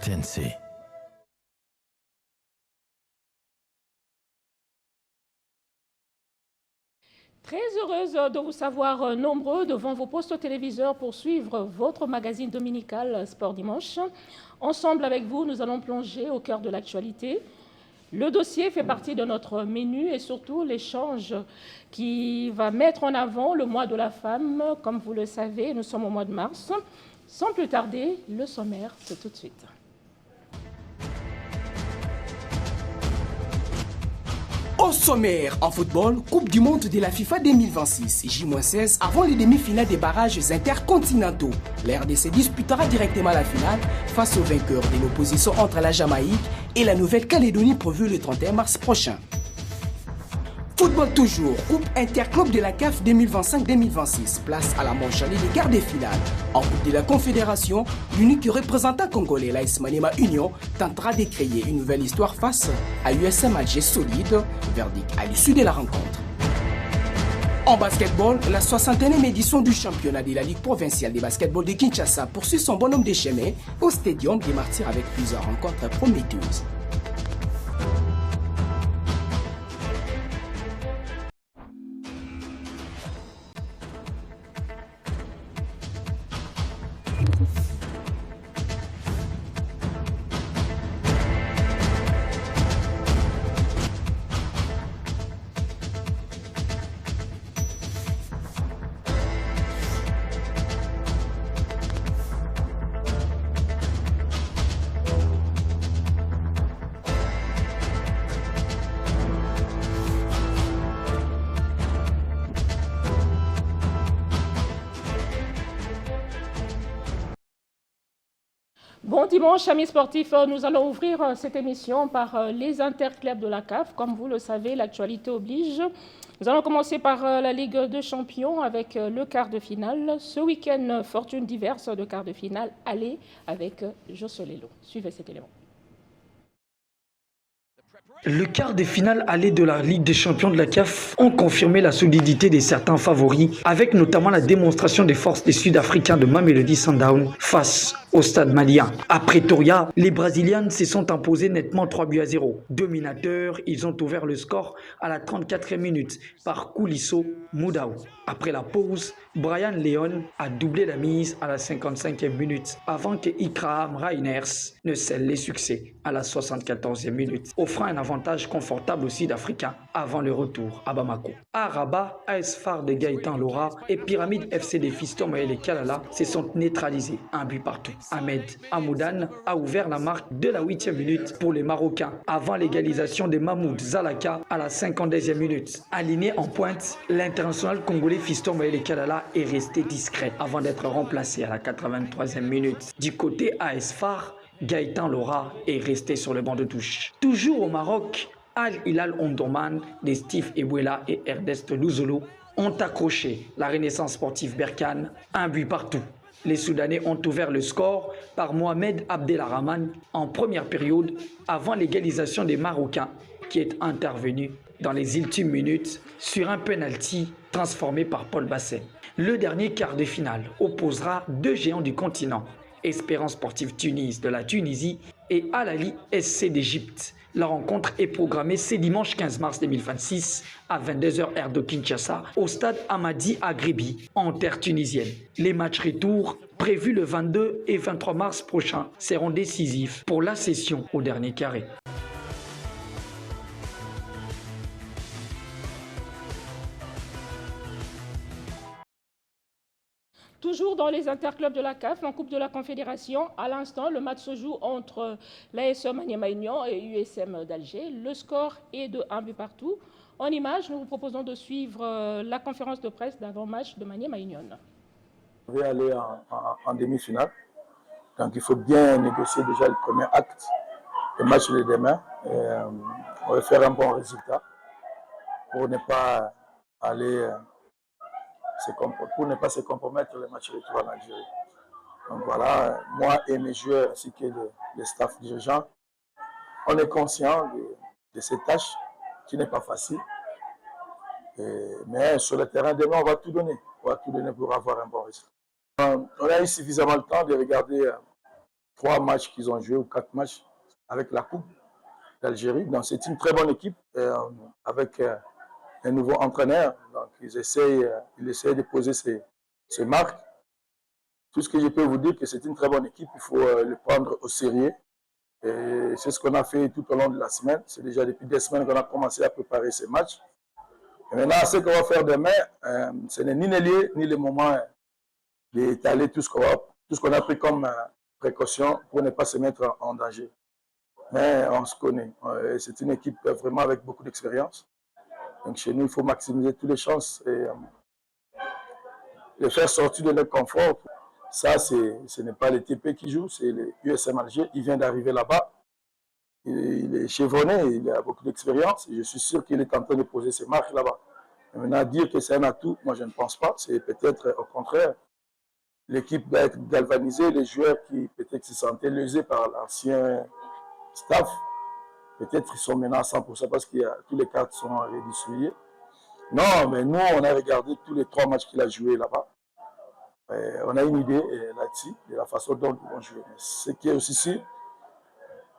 RTNC. Très heureuse de vous savoir nombreux devant vos postes téléviseurs pour suivre votre magazine dominical Sport Dimanche. Ensemble avec vous, nous allons plonger au cœur de l'actualité. Le dossier fait partie de notre menu et surtout l'échange qui va mettre en avant le mois de la femme. Comme vous le savez, nous sommes au mois de mars. Sans plus tarder, le sommaire, c'est tout de suite. Au sommaire, en football, Coupe du Monde de la FIFA 2026, J-16, avant les demi-finales des barrages intercontinentaux. La RDC disputera directement la finale face au vainqueur de l'opposition entre la Jamaïque et la Nouvelle-Calédonie prévue le 31 mars prochain. Football toujours, Coupe Interclub de la CAF 2025-2026, place à la manche allée des quarts de finale. En Coupe de la Confédération, l'unique représentant congolais, l'AS Maniema Union, tentera de créer une nouvelle histoire face à USM Alger solide, verdict à l'issue de la rencontre. En basketball, la 61e édition du championnat de la Ligue provinciale de basketball de Kinshasa poursuit son bonhomme de chemin au Stadium des Martyrs avec plusieurs rencontres prometteuses. Bon dimanche, amis sportifs. Nous allons ouvrir cette émission par les interclubs de la CAF. Comme vous le savez, l'actualité oblige. Nous allons commencer par la Ligue des Champions avec le quart de finale. Ce week-end, fortune diverse de quart de finale. Allez avec Josolelo. Suivez cet élément. Le quart des finales aller de la Ligue des champions de la CAF ont confirmé la solidité de certains favoris, avec notamment la démonstration des forces des Sud-Africains de Mamelodi Sundowns face au stade malien. À Pretoria, les Brasilians se sont imposés nettement 3-0. Dominateurs, ils ont ouvert le score à la 34e minute par Koulisso Moudao. Après la pause, Brian Leon a doublé la mise à la 55e minute avant que Ikraham Reiners ne scelle les succès à la 74e minute, offrant un avantage confortable aux Sud-Africains avant le retour à Bamako. À Rabat, AS FAR de Gaëtan Lora et Pyramide FC des Fiston Maël et Kalala se sont neutralisés, un but partout. Ahmed Amoudan a ouvert la marque de la 8e minute pour les Marocains avant l'égalisation de Mahmoud Zalaka à la 52e minute. Aligné en pointe, l'international congolais Fiston Maël et Kalala est resté discret avant d'être remplacé à la 83e minute. Du côté AS FAR, Gaëtan Lora est resté sur le banc de touche. Toujours au Maroc, Al Hilal Omdurman de Steve Ebouela et Ernest Louzolo ont accroché la Renaissance sportive Berkane, un but partout. Les Soudanais ont ouvert le score par Mohamed Abdelrahman en première période avant l'égalisation des Marocains qui est intervenu dans les ultimes minutes sur un penalty transformé par Paul Basset. Le dernier quart de finale opposera deux géants du continent, Espérance Sportive Tunis de la Tunisie et Al Ahly SC d'Égypte. La rencontre est programmée ce dimanche 15 mars 2026 à 22h heure de Kinshasa au stade Hamadi Agribi en terre tunisienne. Les matchs retour prévus le 22 et 23 mars prochain seront décisifs pour la session au dernier carré. Toujours dans les interclubs de la CAF, en Coupe de la Confédération, à l'instant, le match se joue entre l'AS Maniema Union et USM d'Alger. Le score est de 1 but partout. En image, nous vous proposons de suivre la conférence de presse d'avant-match de Maniema Union. On va aller en demi-finale. Donc il faut bien négocier déjà le premier acte. Le match de demain. On va faire un bon résultat pour ne pas aller... pour ne pas se compromettre le match retour en Algérie. Donc voilà, moi et mes joueurs ainsi que le staff dirigeant, on est conscient de cette tâche qui n'est pas facile. Mais sur le terrain demain, on va tout donner. On va tout donner pour avoir un bon résultat. On a eu suffisamment de temps de regarder 3 matchs qu'ils ont joués ou 4 matchs avec la Coupe d'Algérie. Donc c'est une très bonne équipe avec un nouveau entraîneur. Donc ils essayent de poser ses marques. Tout ce que je peux vous dire, que c'est une très bonne équipe. Il faut le prendre au sérieux. Et c'est ce qu'on a fait tout au long de la semaine. C'est déjà depuis des semaines qu'on a commencé à préparer ces matchs. Et maintenant, ce qu'on va faire demain, ce n'est ni le lieu, ni le moment d'étaler tout ce qu'on a pris comme précaution pour ne pas se mettre en danger. Mais on se connaît. C'est une équipe vraiment avec beaucoup d'expérience. Donc chez nous, il faut maximiser toutes les chances et les faire sortir de leur confort. Ça, ce n'est pas les TP qui jouent, c'est le USM Alger. Il vient d'arriver là-bas. Il est chevronné, il a beaucoup d'expérience. Je suis sûr qu'il est en train de poser ses marques là-bas. Maintenant, dire que c'est un atout, moi je ne pense pas. C'est peut-être au contraire. L'équipe doit être galvanisée. Les joueurs qui peut-être se sentaient lésés par l'ancien staff, peut-être ils sont maintenant à 100% parce que tous les cartes sont redistribuées. Non, mais nous, on a regardé tous les 3 matchs qu'il a joués là-bas. On a une idée là-dessus, de la façon dont ils vont jouer. Mais ce qui est aussi sûr,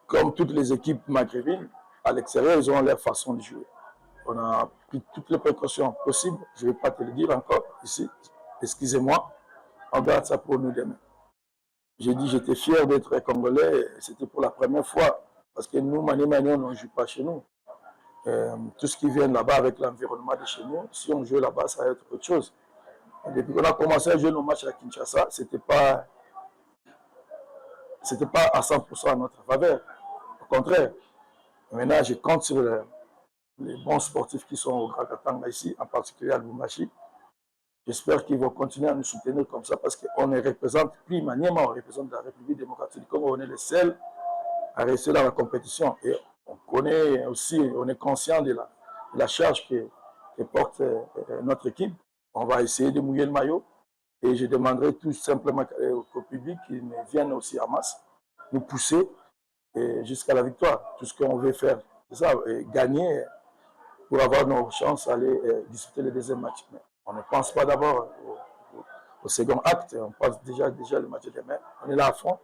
comme toutes les équipes maghrébines, à l'extérieur, ils ont leur façon de jouer. On a pris toutes les précautions possibles. Je ne vais pas te le dire encore ici. Excusez-moi. On garde ça pour nous demain. J'ai dit j'étais fier d'être congolais. C'était pour la première fois. Parce que nous, Mani, on ne joue pas chez nous. Tout ce qui vient là-bas avec l'environnement de chez nous, si on joue là-bas, ça va être autre chose. Et depuis qu'on a commencé à jouer nos matchs à Kinshasa, c'était pas à 100% à notre faveur. Au contraire. Maintenant, je compte sur les bons sportifs qui sont au Grand Katanga ici, en particulier à Lubumbashi. J'espère qu'ils vont continuer à nous soutenir comme ça parce qu'on ne représente plus manièrement, on représente la République démocratique du Congo. On est les seuls à rester dans la compétition. Et on connaît aussi, on est conscient de la charge que porte notre équipe. On va essayer de mouiller le maillot. Et je demanderai tout simplement au public qu'ils viennent aussi en masse, nous pousser jusqu'à la victoire. Tout ce qu'on veut faire, c'est ça, gagner pour avoir nos chances d'aller disputer le deuxième match. Mais on ne pense pas d'abord au second acte, on pense déjà le match de demain. On est là à fond.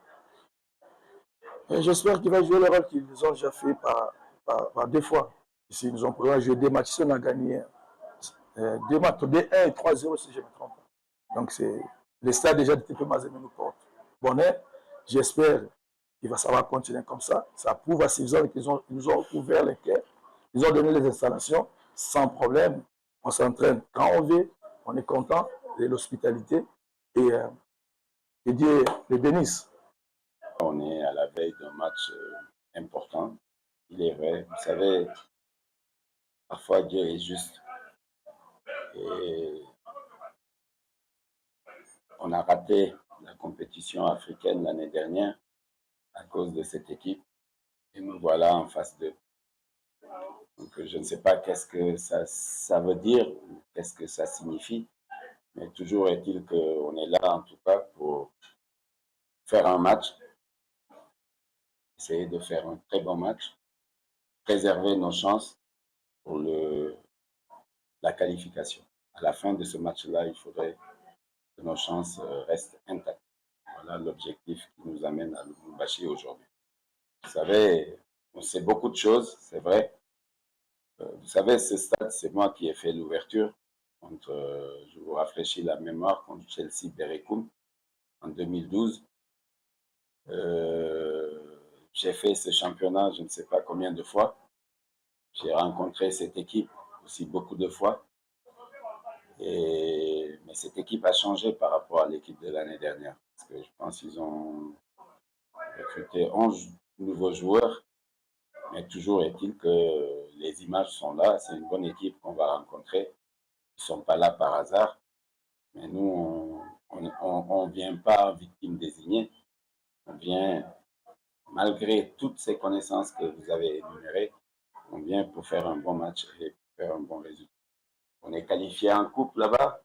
Et j'espère qu'il va jouer le rôle qu'ils ont déjà fait par 2 fois. Ici, ils nous ont pris à jouer 2 matchs, on a gagné 2 matchs, 2-1 et 3-0 si je ne me trompe pas. Donc le stade déjà de TP Mazembe nous porte bonheur. J'espère qu'il va savoir continuer comme ça. Ça prouve à ces hommes qu'ils nous ont ouvert les cœurs. Ils ont donné les installations sans problème. On s'entraîne quand on veut. On est content de l'hospitalité. Et Dieu les bénisse. On est à la veille d'un match important. Il est vrai. Vous savez, parfois Dieu est juste. Et on a raté la compétition africaine l'année dernière à cause de cette équipe. Et nous voilà en face d'eux. Donc je ne sais pas qu'est-ce que ça veut dire, qu'est-ce que ça signifie. Mais toujours est-il qu'on est là en tout cas pour faire un match. Essayer de faire un très bon match. Préserver nos chances pour la qualification. À la fin de ce match-là, il faudrait que nos chances restent intactes. Voilà l'objectif qui nous amène à Lubumbashi aujourd'hui. Vous savez, on sait beaucoup de choses, c'est vrai. Vous savez, ce stade, c'est moi qui ai fait l'ouverture. Je vous rafraîchis la mémoire, contre Chelsea Berekum en 2012. J'ai fait ce championnat, je ne sais pas combien de fois. J'ai rencontré cette équipe aussi beaucoup de fois. Mais cette équipe a changé par rapport à l'équipe de l'année dernière. Parce que je pense qu'ils ont recruté 11 nouveaux joueurs. Mais toujours est-il que les images sont là. C'est une bonne équipe qu'on va rencontrer. Ils ne sont pas là par hasard. Mais nous, on ne vient pas victime désignée. On vient, malgré toutes ces connaissances que vous avez énumérées, on vient pour faire un bon match et faire un bon résultat. On est qualifié en coupe là-bas,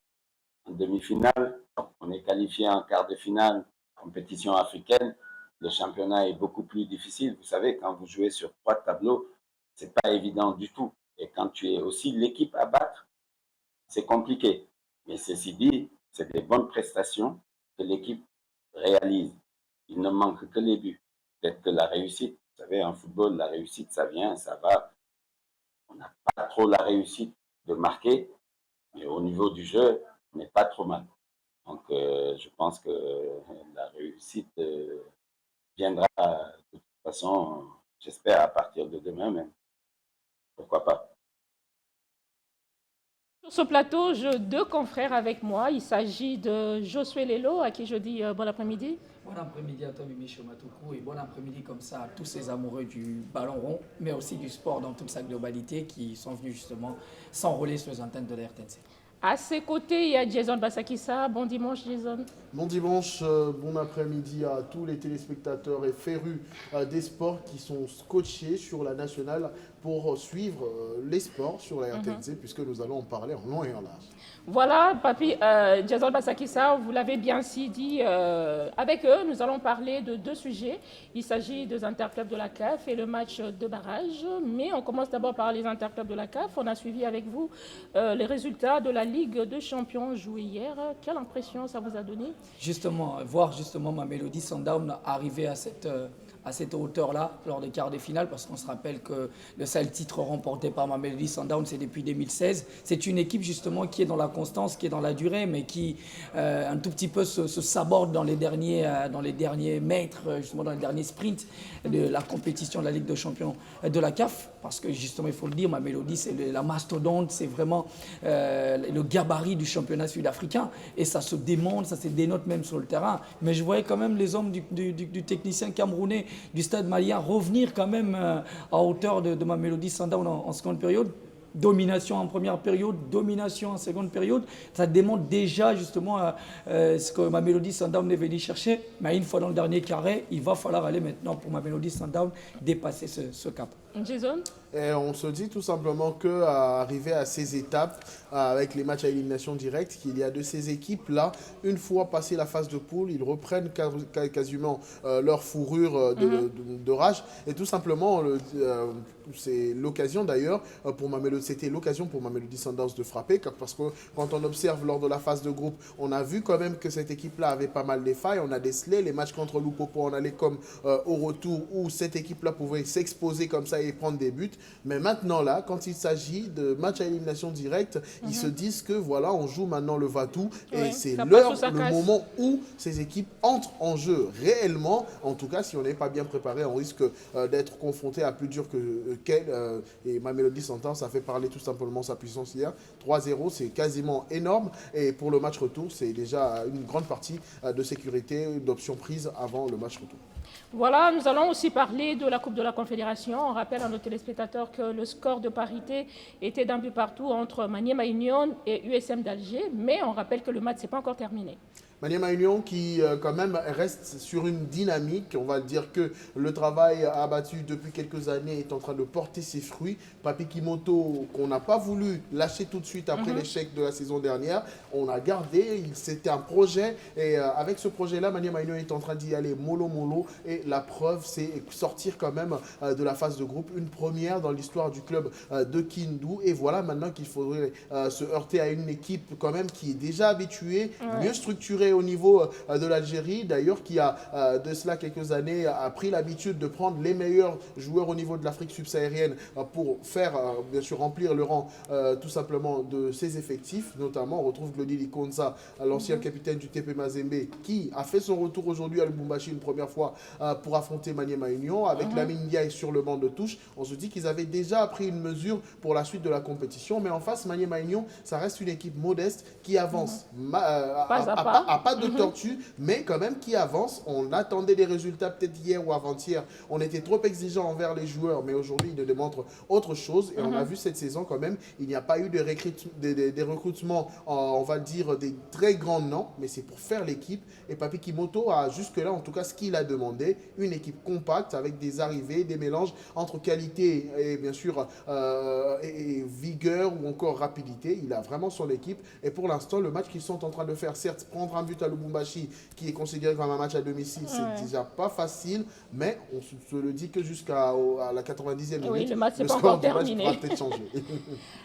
en demi-finale. On est qualifié en quart de finale, compétition africaine. Le championnat est beaucoup plus difficile. Vous savez, quand vous jouez sur 3 tableaux, c'est pas évident du tout. Et quand tu es aussi l'équipe à battre, c'est compliqué. Mais ceci dit, c'est des bonnes prestations que l'équipe réalise. il ne manque que les buts. Peut-être que la réussite, vous savez, en football, la réussite, ça vient, ça va. On n'a pas trop la réussite de marquer, mais au niveau du jeu, on n'est pas trop mal. Donc, je pense que la réussite viendra de toute façon, j'espère, à partir de demain même. Pourquoi pas? Sur ce plateau, j'ai deux confrères avec moi. Il s'agit de Josué Lelo, à qui je dis bon après-midi. Bon après-midi à toi, Mimi Chomatoukou, et bon après-midi comme ça à tous ces amoureux du ballon rond, mais aussi du sport dans toute sa globalité qui sont venus justement s'enrôler sur les antennes de la RTNC. À ses côtés, il y a Jason Basakissa. Bon dimanche, Jason. Bon dimanche, bon après-midi à tous les téléspectateurs et férus des sports qui sont scotchés sur la nationale pour suivre les sports sur la RTNC, puisque nous allons en parler en long et en large. Voilà, Papi, Jason Basakissa, vous l'avez bien si dit. Avec eux, nous allons parler de deux sujets. Il s'agit des interclubs de la CAF et le match de barrage. Mais on commence d'abord par les interclubs de la CAF. On a suivi avec vous les résultats de la Ligue de champions jouée hier. Quelle impression ça vous a donné? Justement, voir justement Mamelodi Sundowns arriver à cette hauteur-là lors des quarts de finale, parce qu'on se rappelle que le seul titre remporté par Mamelodi Sundowns, c'est depuis 2016. C'est une équipe justement qui est dans la constance, qui est dans la durée, mais qui un tout petit peu se saborde dans les derniers mètres, justement dans les derniers sprints de la compétition de la Ligue de champions de la CAF, parce que justement, il faut le dire, Mamelodi, c'est la mastodonte, c'est vraiment le gabarit du championnat sud-africain, et ça se démontre, ça se dénote même sur le terrain. Mais je voyais quand même les hommes du technicien camerounais du stade malien revenir quand même à hauteur de Mamelodi Sundowns en seconde période. Domination en première période, domination en seconde période. Ça démontre déjà justement ce que Mamelodi Sundowns est venu chercher. Mais une fois dans le dernier carré, il va falloir aller maintenant pour Mamelodi Sundowns dépasser ce cap. Jason? Et on se dit tout simplement qu'arriver à ces étapes, avec les matchs à élimination directe, qu'il y a de ces équipes-là, une fois passé la phase de poule, ils reprennent quasiment leur fourrure de rage. Et tout simplement, c'est l'occasion d'ailleurs pour Mamelodi, c'était l'occasion pour Mamelodi Sundowns de frapper, parce que quand on observe lors de la phase de groupe, on a vu quand même que cette équipe-là avait pas mal de failles. On a décelé les matchs contre Lupopo, on allait comme au retour où cette équipe-là pouvait s'exposer comme ça et prendre des buts. Mais maintenant là, quand il s'agit de matchs à élimination directe, ils se disent que voilà, on joue maintenant le va-tout, et c'est le moment où ces équipes entrent en jeu réellement. En tout cas, si on n'est pas bien préparé, on risque d'être confronté à plus dur qu'elle. Et Mamelodi Sundowns, ça fait parler tout simplement sa puissance hier. 3-0, c'est quasiment énorme. Et pour le match retour, c'est déjà une grande partie de sécurité, d'options prises avant le match retour. Voilà, nous allons aussi parler de la Coupe de la Confédération. On rappelle à nos téléspectateurs que le score de parité était d'un but partout entre Maniema Union et USM d'Alger, mais on rappelle que le match n'est pas encore terminé. Maniema Union qui quand même reste sur une dynamique, on va dire que le travail abattu depuis quelques années est en train de porter ses fruits. Papi Kimoto, qu'on n'a pas voulu lâcher tout de suite après l'échec de la saison dernière, on a gardé, c'était un projet, et avec ce projet-là, Maniema Union est en train d'y aller mollo, et la preuve, c'est sortir quand même de la phase de groupe, une première dans l'histoire du club de Kindu, et voilà maintenant qu'il faudrait se heurter à une équipe quand même qui est déjà habituée, mieux structurée au niveau de l'Algérie, d'ailleurs qui a de cela quelques années a pris l'habitude de prendre les meilleurs joueurs au niveau de l'Afrique subsaharienne pour faire bien sûr remplir le rang tout simplement de ses effectifs. Notamment on retrouve Glody Likonza, l'ancien capitaine du TP Mazembe, qui a fait son retour aujourd'hui à Lubumbashi une première fois pour affronter Maniema Union avec Lamine Ndiaye sur le banc de touche. On se dit qu'ils avaient déjà pris une mesure pour la suite de la compétition, mais en face Maniema Union, ça reste une équipe modeste qui avance à pas de tortue, mais quand même qui avance. On attendait des résultats peut-être hier ou avant-hier. On était trop exigeant envers les joueurs, mais aujourd'hui, ils nous démontrent autre chose. Et on a vu cette saison quand même, il n'y a pas eu des recrutements, on va dire, des très grands noms, mais c'est pour faire l'équipe. Et Papi Kimoto a jusque-là, en tout cas, ce qu'il a demandé, une équipe compacte avec des arrivées, des mélanges entre qualité et bien sûr et vigueur ou encore rapidité. Il a vraiment son équipe. Et pour l'instant, le match qu'ils sont en train de faire, certes, prendre un but à Lubumbashi, qui est considéré comme un match à domicile, c'est déjà pas facile, mais on se le dit que jusqu'à la 90e minute, oui, le match n'est pas score encore du match terminé. pourra peut-être changer.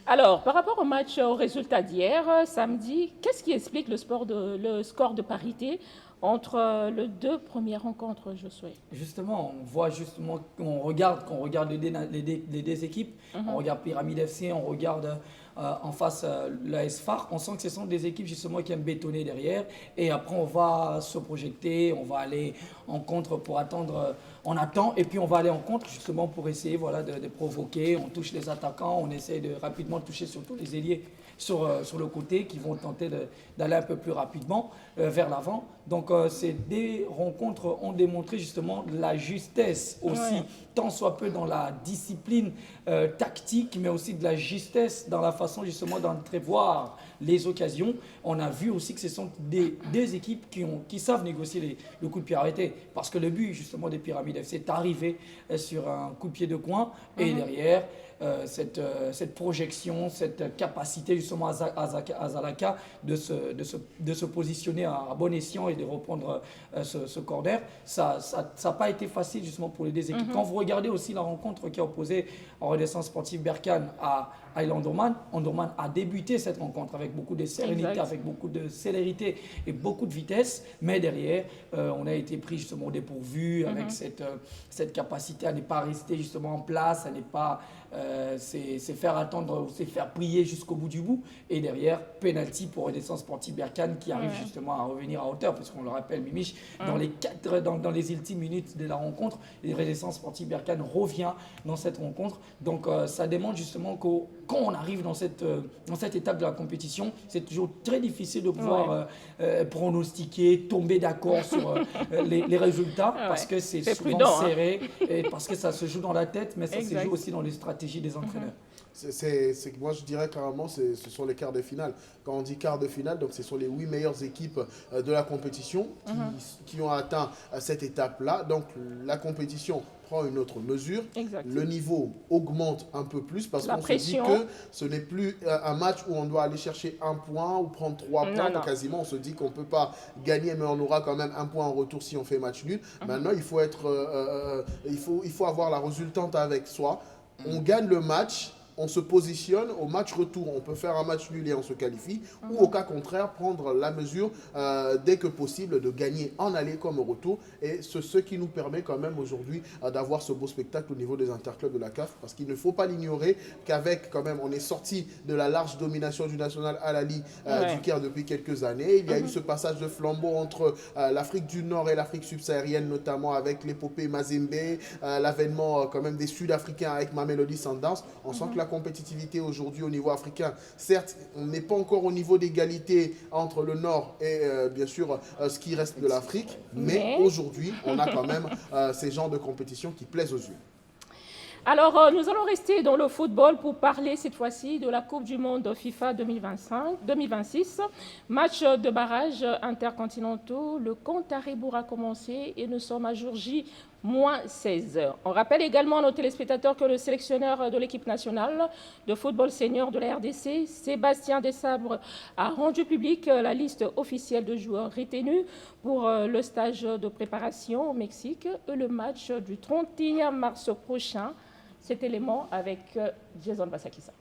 Alors, par rapport au match, au résultat d'hier, samedi, qu'est-ce qui explique le score de parité entre les deux premières rencontres, Josué? Justement, on voit justement, quand on regarde les deux équipes, on regarde Pyramide FC, on regarde en face l'AS FAR, on sent que ce sont des équipes justement qui aiment bétonner derrière, et après on va se projeter, on va aller en contre pour attendre, on attend, et puis on va aller en contre justement pour essayer voilà, de provoquer, on touche les attaquants, on essaie de rapidement toucher surtout les ailiers sur le côté qui vont tenter d'aller un peu plus rapidement vers l'avant. Donc ces deux rencontres ont démontré justement la justesse aussi, tant soit peu dans la discipline tactique, mais aussi de la justesse dans la façon justement d'entrevoir les occasions. On a vu aussi que ce sont des équipes qui savent négocier le coup de pied arrêté, parce que le but justement des Pyramides FC est arrivé sur un coup de pied de coin, et derrière cette projection, cette capacité justement à Zalaka de se positionner à bon escient et de reprendre ce corner, ça n'a pas été facile justement pour les deux équipes. Quand vous regardez aussi la rencontre qui a opposé en Renaissance Sportive Berkane à L'Omdurman, Omdurman a débuté cette rencontre avec beaucoup de sérénité, avec beaucoup de célérité et beaucoup de vitesse, mais derrière, on a été pris justement au dépourvu avec cette capacité à ne pas rester justement en place, à ne pas se faire attendre ou se faire prier jusqu'au bout du bout, et derrière, penalty pour Renaissance Sportive Berkane qui arrive justement à revenir à hauteur, parce qu'on le rappelle, Mimiche, dans les ultimes minutes de la rencontre, Renaissance Sportive Berkane revient dans cette rencontre. Donc ça démontre justement que quand on arrive dans cette étape de la compétition, c'est toujours très difficile de pouvoir pronostiquer, tomber d'accord sur les résultats, parce que c'est souvent prudent, serré, et parce que ça se joue dans la tête, mais ça se joue aussi dans les stratégies des entraîneurs. Moi je dirais carrément ce sont les quarts de finale. Quand on dit quarts de finale, donc ce sont les 8 meilleures équipes de la compétition qui ont atteint cette étape-là. Donc la compétition prend une autre mesure. Exact. Le niveau augmente un peu plus, parce qu'on se dit que ce n'est plus un match où on doit aller chercher un point ou prendre 3 points. Non. Quasiment, on se dit qu'on ne peut pas gagner, mais on aura quand même un point en retour si on fait match nul. Maintenant, il faut avoir la résultante avec soi. On gagne le match, on se positionne au match retour. On peut faire un match nul et on se qualifie, ou au cas contraire, prendre la mesure dès que possible de gagner en aller comme au retour. Et c'est ce qui nous permet quand même aujourd'hui d'avoir ce beau spectacle au niveau des interclubs de la CAF, parce qu'il ne faut pas l'ignorer qu'avec quand même, on est sorti de la large domination du National Al-Ahly du Caire depuis quelques années. Il y a eu ce passage de flambeau entre l'Afrique du Nord et l'Afrique subsaharienne, notamment avec l'épopée Mazembe, l'avènement quand même des Sud-Africains avec Mamelodi Sundowns. On sent que la compétitivité aujourd'hui au niveau africain, certes, on n'est pas encore au niveau d'égalité entre le Nord et bien sûr ce qui reste de l'Afrique, mais aujourd'hui, on a quand même ces genres de compétitions qui plaisent aux yeux. Alors, nous allons rester dans le football pour parler cette fois-ci de la Coupe du Monde FIFA 2026. Match de barrage intercontinentaux. Le compte à rebours a commencé et nous sommes à jour J, moins 16 heures. On rappelle également à nos téléspectateurs que le sélectionneur de l'équipe nationale de football senior de la RDC, Sébastien Desabre, a rendu public la liste officielle de joueurs retenus pour le stage de préparation au Mexique et le match du 31 mars prochain. Cet élément avec Jason Basakissa.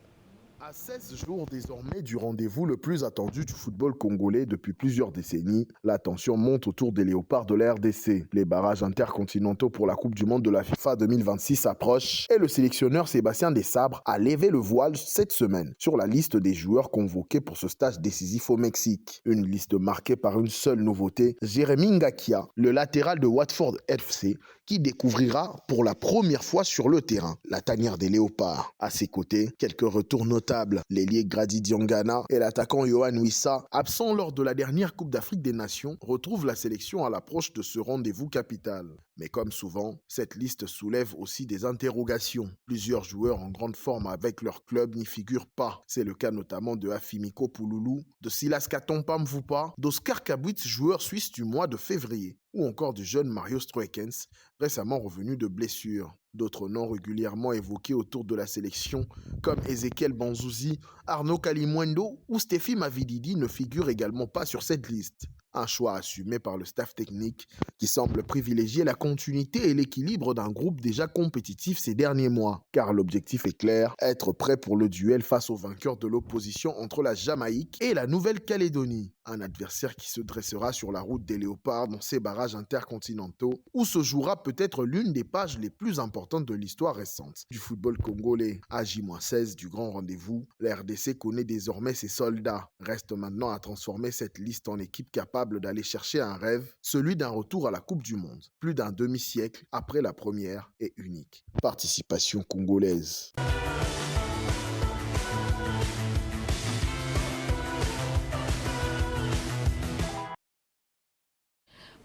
À 16 jours désormais du rendez-vous le plus attendu du football congolais depuis plusieurs décennies, la tension monte autour des léopards de la RDC. Les barrages intercontinentaux pour la Coupe du Monde de la FIFA 2026 approchent et le sélectionneur Sébastien Desabre a levé le voile cette semaine sur la liste des joueurs convoqués pour ce stage décisif au Mexique. Une liste marquée par une seule nouveauté, Jérémy Ngakia, le latéral de Watford FC, qui découvrira pour la première fois sur le terrain la tanière des léopards. À ses côtés, quelques retours notables, l'ailier Grady Diangana et l'attaquant Yohan Wissa, absents lors de la dernière Coupe d'Afrique des Nations, retrouvent la sélection à l'approche de ce rendez-vous capital. Mais comme souvent, cette liste soulève aussi des interrogations. Plusieurs joueurs en grande forme avec leur club n'y figurent pas. C'est le cas notamment de Afimiko Pouloulou, de Silas Katompa Mvupa, d'Oscar Kabwitz, joueur suisse du mois de février, ou encore du jeune Mario Stroekens, récemment revenu de blessure. D'autres noms régulièrement évoqués autour de la sélection, comme Ezekiel Banzouzi, Arnaud Kalimwendo ou Stéphie Mavididi, ne figurent également pas sur cette liste. Un choix assumé par le staff technique qui semble privilégier la continuité et l'équilibre d'un groupe déjà compétitif ces derniers mois. Car l'objectif est clair, être prêt pour le duel face au vainqueur de l'opposition entre la Jamaïque et la Nouvelle-Calédonie. Un adversaire qui se dressera sur la route des Léopards dans ces barrages intercontinentaux où se jouera peut-être l'une des pages les plus importantes de l'histoire récente du football congolais. À J-16 du grand rendez-vous, la RDC connaît désormais ses soldats. Reste maintenant à transformer cette liste en équipe capable d'aller chercher un rêve, celui d'un retour à la Coupe du Monde, plus d'un demi-siècle après la première et unique participation congolaise.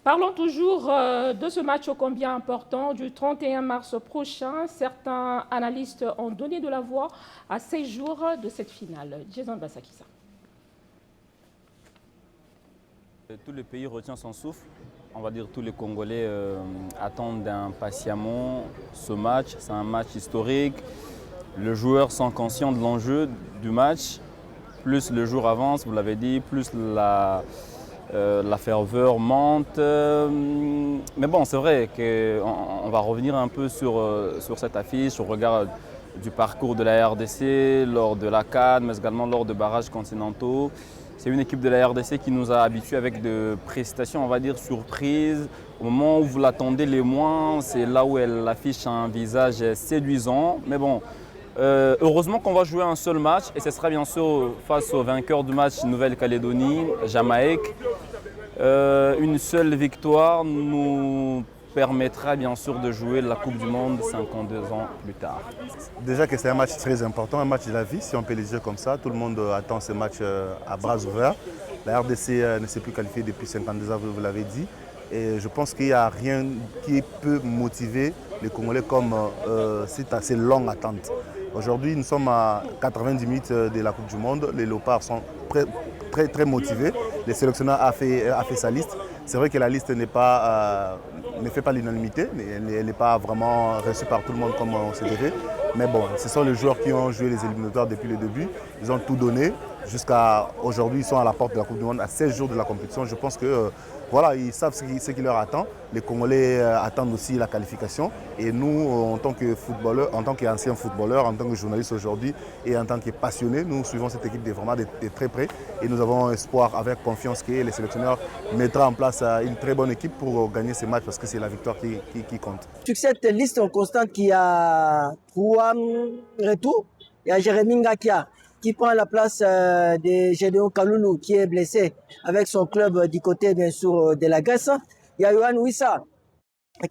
Parlons toujours de ce match ô combien important du 31 mars prochain. Certains analystes ont donné de la voix à 6 jours de cette finale. Jason Basakissa. Tout le pays retient son souffle. On va dire tous les Congolais attendent impatiemment ce match. C'est un match historique. Les joueurs sont conscients de l'enjeu du match. Plus le jour avance, vous l'avez dit, plus la ferveur monte. Mais bon, c'est vrai qu'on va revenir un peu sur cette affiche, au regard du parcours de la RDC lors de la CAN, mais également lors de barrages continentaux. C'est une équipe de la RDC qui nous a habitués avec de prestations, on va dire, surprises. Au moment où vous l'attendez les moins, c'est là où elle affiche un visage séduisant. Mais bon, heureusement qu'on va jouer un seul match et ce sera bien sûr face au vainqueur du match Nouvelle-Calédonie, Jamaïque. Une seule victoire nous permettra bien sûr de jouer la Coupe du Monde 52 ans plus tard. Déjà que c'est un match très important, un match de la vie, si on peut le dire comme ça. Tout le monde attend ce match à bras ouverts. La RDC ne s'est plus qualifiée depuis 52 ans, vous l'avez dit. Et je pense qu'il n'y a rien qui peut motiver les Congolais comme cette assez longue attente. Aujourd'hui, nous sommes à 90 minutes de la Coupe du Monde. Les Léopards sont très motivés. Le sélectionneur a fait sa liste. C'est vrai que la liste ne fait pas l'unanimité. Elle n'est pas vraiment reçue par tout le monde comme on s'est fait. Mais bon, ce sont les joueurs qui ont joué les éliminatoires depuis le début. Ils ont tout donné. Jusqu'à aujourd'hui, ils sont à la porte de la Coupe du Monde, à 16 jours de la compétition. Je pense que voilà, ils savent ce qui leur attend. Les Congolais attendent aussi la qualification. Et nous, en tant que footballeurs, en tant qu'anciens footballeurs, en tant que journalistes aujourd'hui et en tant que passionnés, nous suivons cette équipe vraiment de très près. Et nous avons espoir, avec confiance, que les sélectionneurs mettront en place une très bonne équipe pour gagner ces matchs parce que c'est la victoire qui compte. Sur cette liste constante qui a 3 retours, il y a Jérémy Ngakia qui prend la place de Gédéon Kaloulou qui est blessé avec son club du côté bien sûr de la Grèce. Il y a Yohan Wissa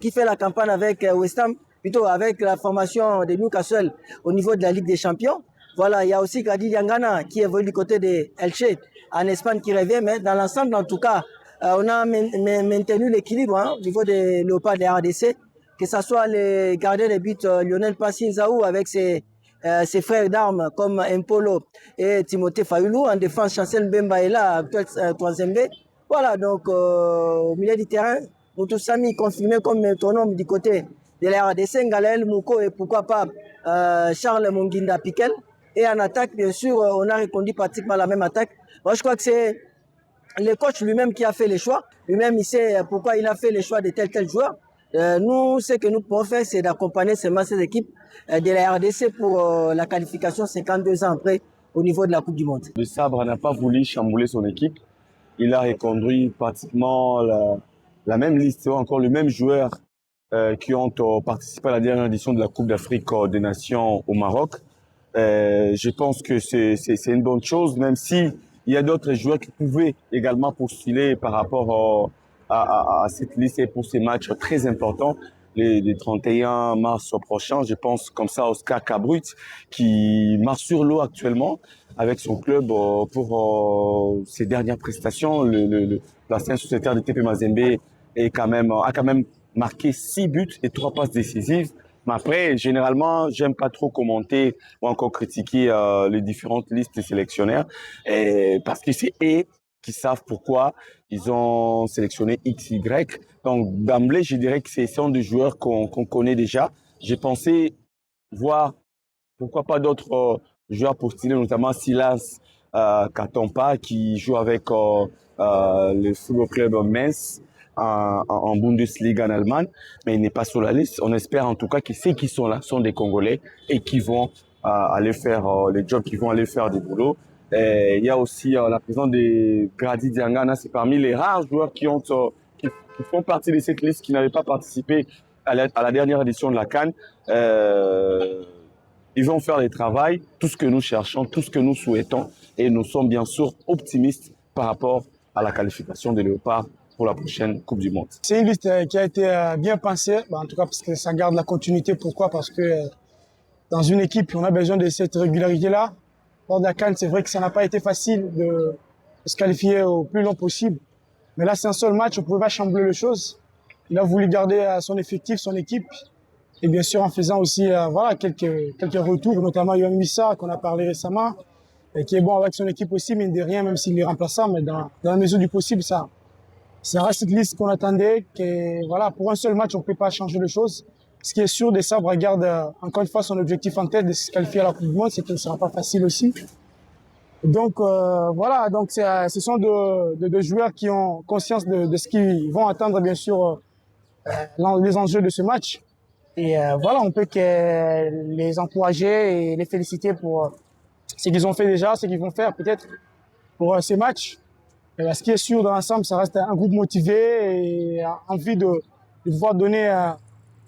qui fait la campagne avec West Ham, plutôt avec la formation de Newcastle au niveau de la Ligue des Champions. Voilà, il y a aussi Kadi Diangana qui évolue du côté de Elche en Espagne qui revient, mais dans l'ensemble en tout cas, on a maintenu l'équilibre au niveau des Léopards de la RDC, que ce soit les gardiens de but Lionel Passinzaou avec ses frères d'armes comme Impolo et Timothée Fayoulou. En défense, Chancel Mbemba est là, troisième B. Voilà, donc au milieu du terrain, Moutoussami confirmé comme métronome du côté de la RDC, Ngalael Mouko et pourquoi pas Charles Monginda Piquel. Et en attaque, bien sûr, on a répondu pratiquement à la même attaque. Moi, je crois que c'est le coach lui-même qui a fait les choix. Lui-même, il sait pourquoi il a fait les choix de tel joueur. Nous, ce que nous pouvons faire, c'est d'accompagner ces équipes de la RDC pour la qualification 52 ans après au niveau de la Coupe du Monde. Le Sabre n'a pas voulu chambouler son équipe. Il a reconduit pratiquement la même liste, encore les mêmes joueurs qui ont participé à la dernière édition de la Coupe d'Afrique des Nations au Maroc. Je pense que c'est une bonne chose, même si il y a d'autres joueurs qui pouvaient également postuler par rapport à cette liste et pour ces matchs très importants. Les 31 mars prochain, je pense comme ça Oscar Kabrut qui marche sur l'eau actuellement avec son club pour ses dernières prestations. L'ancien sociétaire de TP Mazembe a quand même marqué 6 buts et 3 passes décisives. Mais après, généralement, j'aime pas trop commenter ou encore critiquer les différentes listes de sélectionnaires parce que c'est eux qui savent pourquoi ils ont sélectionné X, Y. Donc, d'emblée, je dirais que ce sont des joueurs qu'on connaît déjà. J'ai pensé voir pourquoi pas d'autres joueurs postulés, notamment Silas Katompa qui joue avec le football club Metz en Bundesliga en Allemagne, mais il n'est pas sur la liste. On espère en tout cas que ceux qui sont là sont des Congolais et qui vont aller faire les jobs, qui vont aller faire du boulot. Et il y a aussi la présence de Grady Diangana, c'est parmi les rares joueurs qui font partie de cette liste qui n'avaient pas participé à la dernière édition de la CAN. Ils vont faire le travail, tout ce que nous cherchons, tout ce que nous souhaitons, et nous sommes bien sûr optimistes par rapport à la qualification des Léopards pour la prochaine Coupe du Monde. C'est une liste qui a été bien pensée, en tout cas parce que ça garde la continuité. Pourquoi? Parce que dans une équipe, on a besoin de cette régularité-là. Lors de la CAN, c'est vrai que ça n'a pas été facile de se qualifier au plus long possible. Mais là, c'est un seul match, on ne pouvait pas chambouler les choses. Il a voulu garder son effectif, son équipe. Et bien sûr, en faisant aussi quelques retours, notamment Yohan Wissa, qu'on a parlé récemment, et qui est bon avec son équipe aussi, mine de rien, même s'il est remplaçant. Mais dans la mesure du possible, ça reste cette liste qu'on attendait. Pour un seul match, on ne peut pas changer les choses. Ce qui est sûr, des Sabres garde encore une fois son objectif en tête de se qualifier à la Coupe du Monde, c'est que ce ne sera pas facile aussi. Donc ce sont deux joueurs qui ont conscience de ce qu'ils vont attendre, bien sûr, les enjeux de ce match. Et on peut que les encourager et les féliciter pour ce qu'ils ont fait déjà, ce qu'ils vont faire peut-être pour ces matchs. Et ce qui est sûr dans l'ensemble, ça reste un groupe motivé et envie de pouvoir donner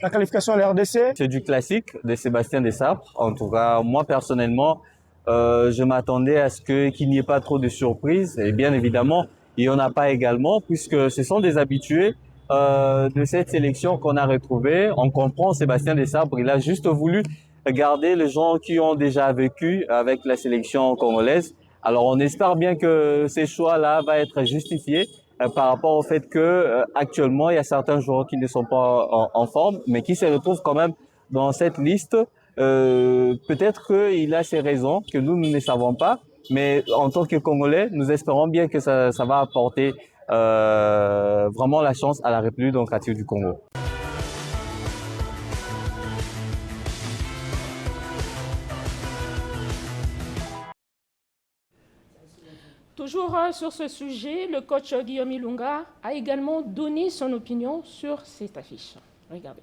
la qualification à la RDC. C'est du classique de Sébastien Desabre. En tout cas, moi personnellement, je m'attendais à ce qu'il n'y ait pas trop de surprises. Et bien évidemment, il n'y en a pas également, puisque ce sont des habitués de cette sélection qu'on a retrouvée. On comprend Sébastien Desabre, il a juste voulu garder les gens qui ont déjà vécu avec la sélection congolaise. Alors on espère bien que ces choix-là vont être justifiés par rapport au fait que actuellement il y a certains joueurs qui ne sont pas en forme, mais qui se retrouvent quand même dans cette liste. Peut-être qu'il a ses raisons que nous ne savons pas, mais en tant que Congolais, nous espérons bien que ça va apporter vraiment la chance à la République démocratique du Congo. Toujours sur ce sujet, le coach Guillaume Ilunga a également donné son opinion sur cette affiche. Regardez.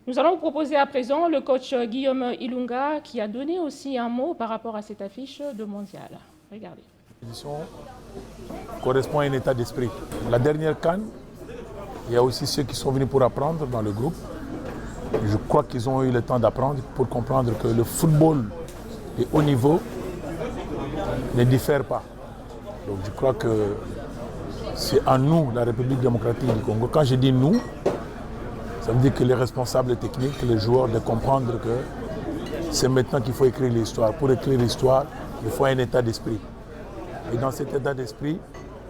Nous allons vous proposer à présent le coach Guillaume Ilunga qui a donné aussi un mot par rapport à cette affiche de mondial. Regardez. L'édition correspond à un état d'esprit. La dernière CAN, il y a aussi ceux qui sont venus pour apprendre dans le groupe. Je crois qu'ils ont eu le temps d'apprendre pour comprendre que le football de haut niveau ne diffère pas. Donc je crois que c'est à nous, la République démocratique du Congo. Quand je dis nous, ça veut dire que les responsables techniques, les joueurs, de comprendre que c'est maintenant qu'il faut écrire l'histoire. Pour écrire l'histoire, il faut un état d'esprit. Et dans cet état d'esprit,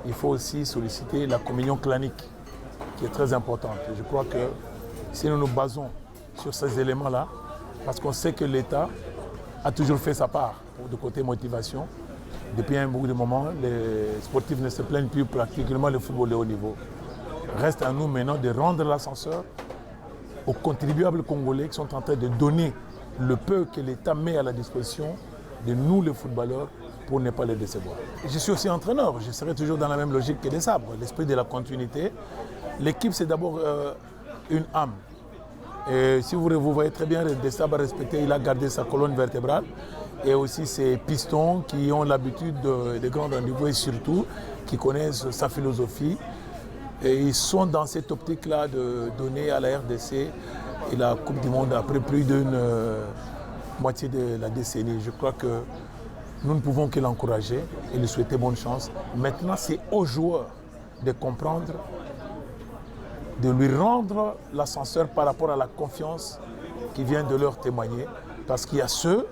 il faut aussi solliciter la communion clanique, qui est très importante. Et je crois que si nous nous basons sur ces éléments-là, parce qu'on sait que l'État a toujours fait sa part de côté motivation. Depuis un bout de moment, les sportifs ne se plaignent plus, particulièrement le football de haut niveau. Reste à nous maintenant de rendre l'ascenseur aux contribuables congolais qui sont en train de donner le peu que l'État met à la disposition de nous, les footballeurs, pour ne pas les décevoir. Je suis aussi entraîneur, je serai toujours dans la même logique que des sabres, l'esprit de la continuité. L'équipe, c'est d'abord une âme. Et si vous voyez très bien, Desabre a respecté, il a gardé sa colonne vertébrale et aussi ses pistons qui ont l'habitude de grands rendez-vous et surtout qui connaissent sa philosophie. Et ils sont dans cette optique-là de donner à la RDC et la Coupe du Monde après plus d'une moitié de la décennie. Je crois que nous ne pouvons que l'encourager et lui souhaiter bonne chance. Maintenant, c'est aux joueurs de comprendre, de lui rendre l'ascenseur par rapport à la confiance qui vient de leur témoigner. Parce qu'il y a ceux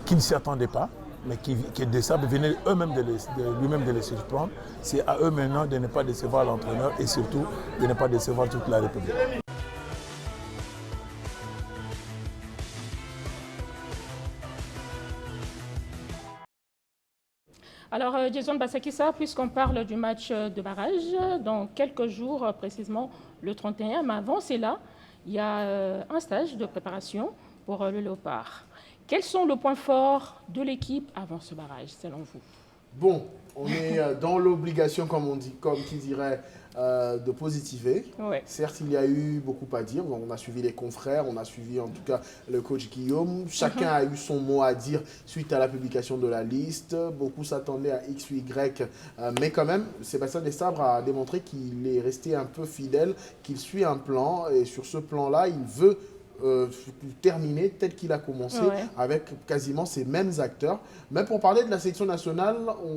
qui ne s'y attendaient pas, mais qui Desabre venaient eux-mêmes de lui-même de les surprendre. C'est à eux maintenant de ne pas décevoir l'entraîneur et surtout de ne pas décevoir toute la République. Alors, Jason Basakissa, puisqu'on parle du match de barrage, dans quelques jours, précisément le 31, mais avant cela, il y a un stage de préparation pour le Léopard. Quels sont les points forts de l'équipe avant ce barrage, selon vous? Bon, On est dans l'obligation, comme qui dirait, de positiver. Ouais. Certes, il y a eu beaucoup à dire. On a suivi les confrères, on a suivi en tout cas le coach Guillaume. Chacun a eu son mot à dire suite à la publication de la liste. Beaucoup s'attendaient à X ou Y. Mais quand même, Sébastien Desabre a démontré qu'il est resté un peu fidèle, qu'il suit un plan. Et sur ce plan-là, il veut terminer tel qu'il a commencé, avec quasiment ces mêmes acteurs. Mais pour parler de la sélection nationale,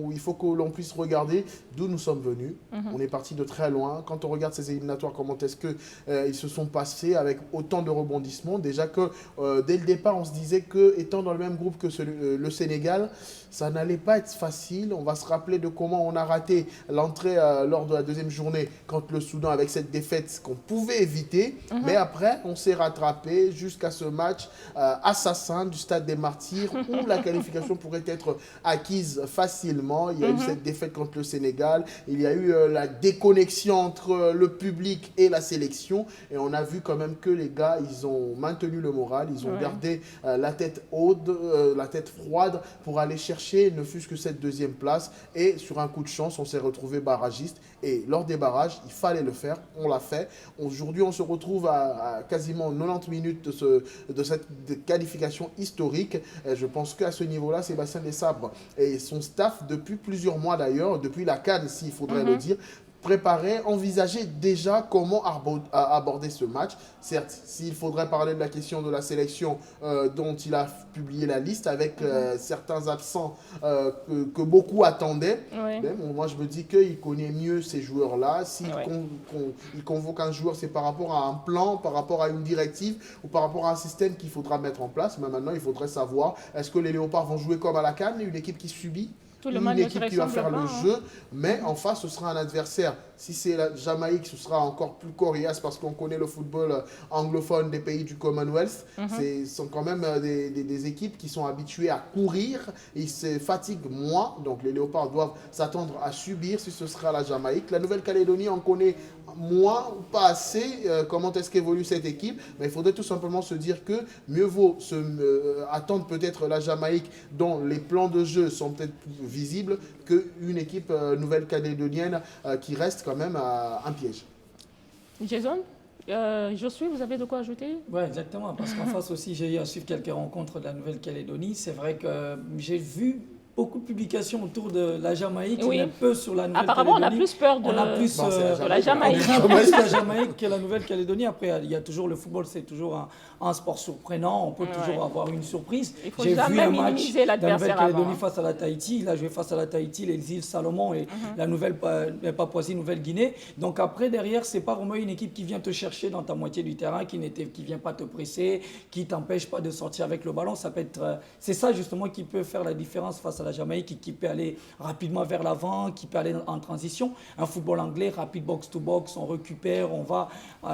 il faut que l'on puisse regarder d'où nous sommes venus. On est parti de très loin. Quand on regarde ces éliminatoires, comment est-ce qu'ils se sont passés avec autant de rebondissements. Déjà que dès le départ, on se disait que étant dans le même groupe que le Sénégal, ça n'allait pas être facile. On va se rappeler de comment on a raté l'entrée lors de la deuxième journée contre le Soudan avec cette défaite qu'on pouvait éviter. Mais après, on s'est rattrapé jusqu'à ce match assassin du Stade des Martyrs où la qualification pourrait être acquise facilement. Il y a eu cette défaite contre le Sénégal. Il y a eu la déconnexion entre le public et la sélection. Et on a vu quand même que les gars, ils ont maintenu le moral. Ils ont gardé la tête haute, la tête froide pour aller chercher ne fût-ce que cette deuxième place. Et sur un coup de chance, on s'est retrouvé barragiste. Et lors des barrages, il fallait le faire. On l'a fait. Aujourd'hui, on se retrouve à quasiment 90 minutes de cette qualification historique. Et je pense qu'à ce niveau-là, Sébastien Desabre et son staff, depuis plusieurs mois d'ailleurs, depuis la CAN, s'il faudrait le dire, préparer, envisager déjà comment aborder ce match. Certes, s'il faudrait parler de la question de la sélection dont il a publié la liste avec certains absents que beaucoup attendaient, mais moi je me dis qu'il connaît mieux ces joueurs-là. S'il convoque un joueur, c'est par rapport à un plan, par rapport à une directive ou par rapport à un système qu'il faudra mettre en place. Mais maintenant, il faudrait savoir, est-ce que les Léopards vont jouer comme à la CAN, une équipe qui subit, une équipe qui va faire le jeu, mais en face, ce sera un adversaire. Si c'est la Jamaïque, ce sera encore plus coriace parce qu'on connaît le football anglophone des pays du Commonwealth. Ce sont quand même des équipes qui sont habituées à courir. Ils se fatiguent moins, donc les Léopards doivent s'attendre à subir si ce sera la Jamaïque. La Nouvelle-Calédonie, on connaît moins ou pas assez comment est-ce qu'évolue cette équipe, mais il faudrait tout simplement se dire que mieux vaut attendre peut-être la Jamaïque dont les plans de jeu sont peut-être plus visibles qu'une équipe nouvelle-calédonienne qui reste quand même un piège. Jason, Josué, vous avez de quoi ajouter? Oui, exactement, parce qu'en face aussi, j'ai eu à suivre quelques rencontres de la Nouvelle-Calédonie. C'est vrai que j'ai vu beaucoup de publications autour de la Jamaïque, mais peu sur la Nouvelle-Calédonie. Apparemment, on a plus peur de la Jamaïque. On craint plus la Jamaïque que la Nouvelle-Calédonie. Après, il y a toujours le football, c'est toujours un sport surprenant. On peut toujours avoir une surprise. J'ai vu un match de la Nouvelle-Calédonie face à la Tahiti. Il a joué face à la Tahiti, les îles Salomon et la Papouasie-Nouvelle-Guinée. Donc après, derrière, c'est pas vraiment une équipe qui vient te chercher dans ta moitié du terrain, qui vient pas te presser, qui t'empêche pas de sortir avec le ballon. Ça peut être, c'est ça justement qui peut faire la différence face à la Jamaïque, qui peut aller rapidement vers l'avant, qui peut aller en transition. Un football anglais, rapide box-to-box, on récupère, on va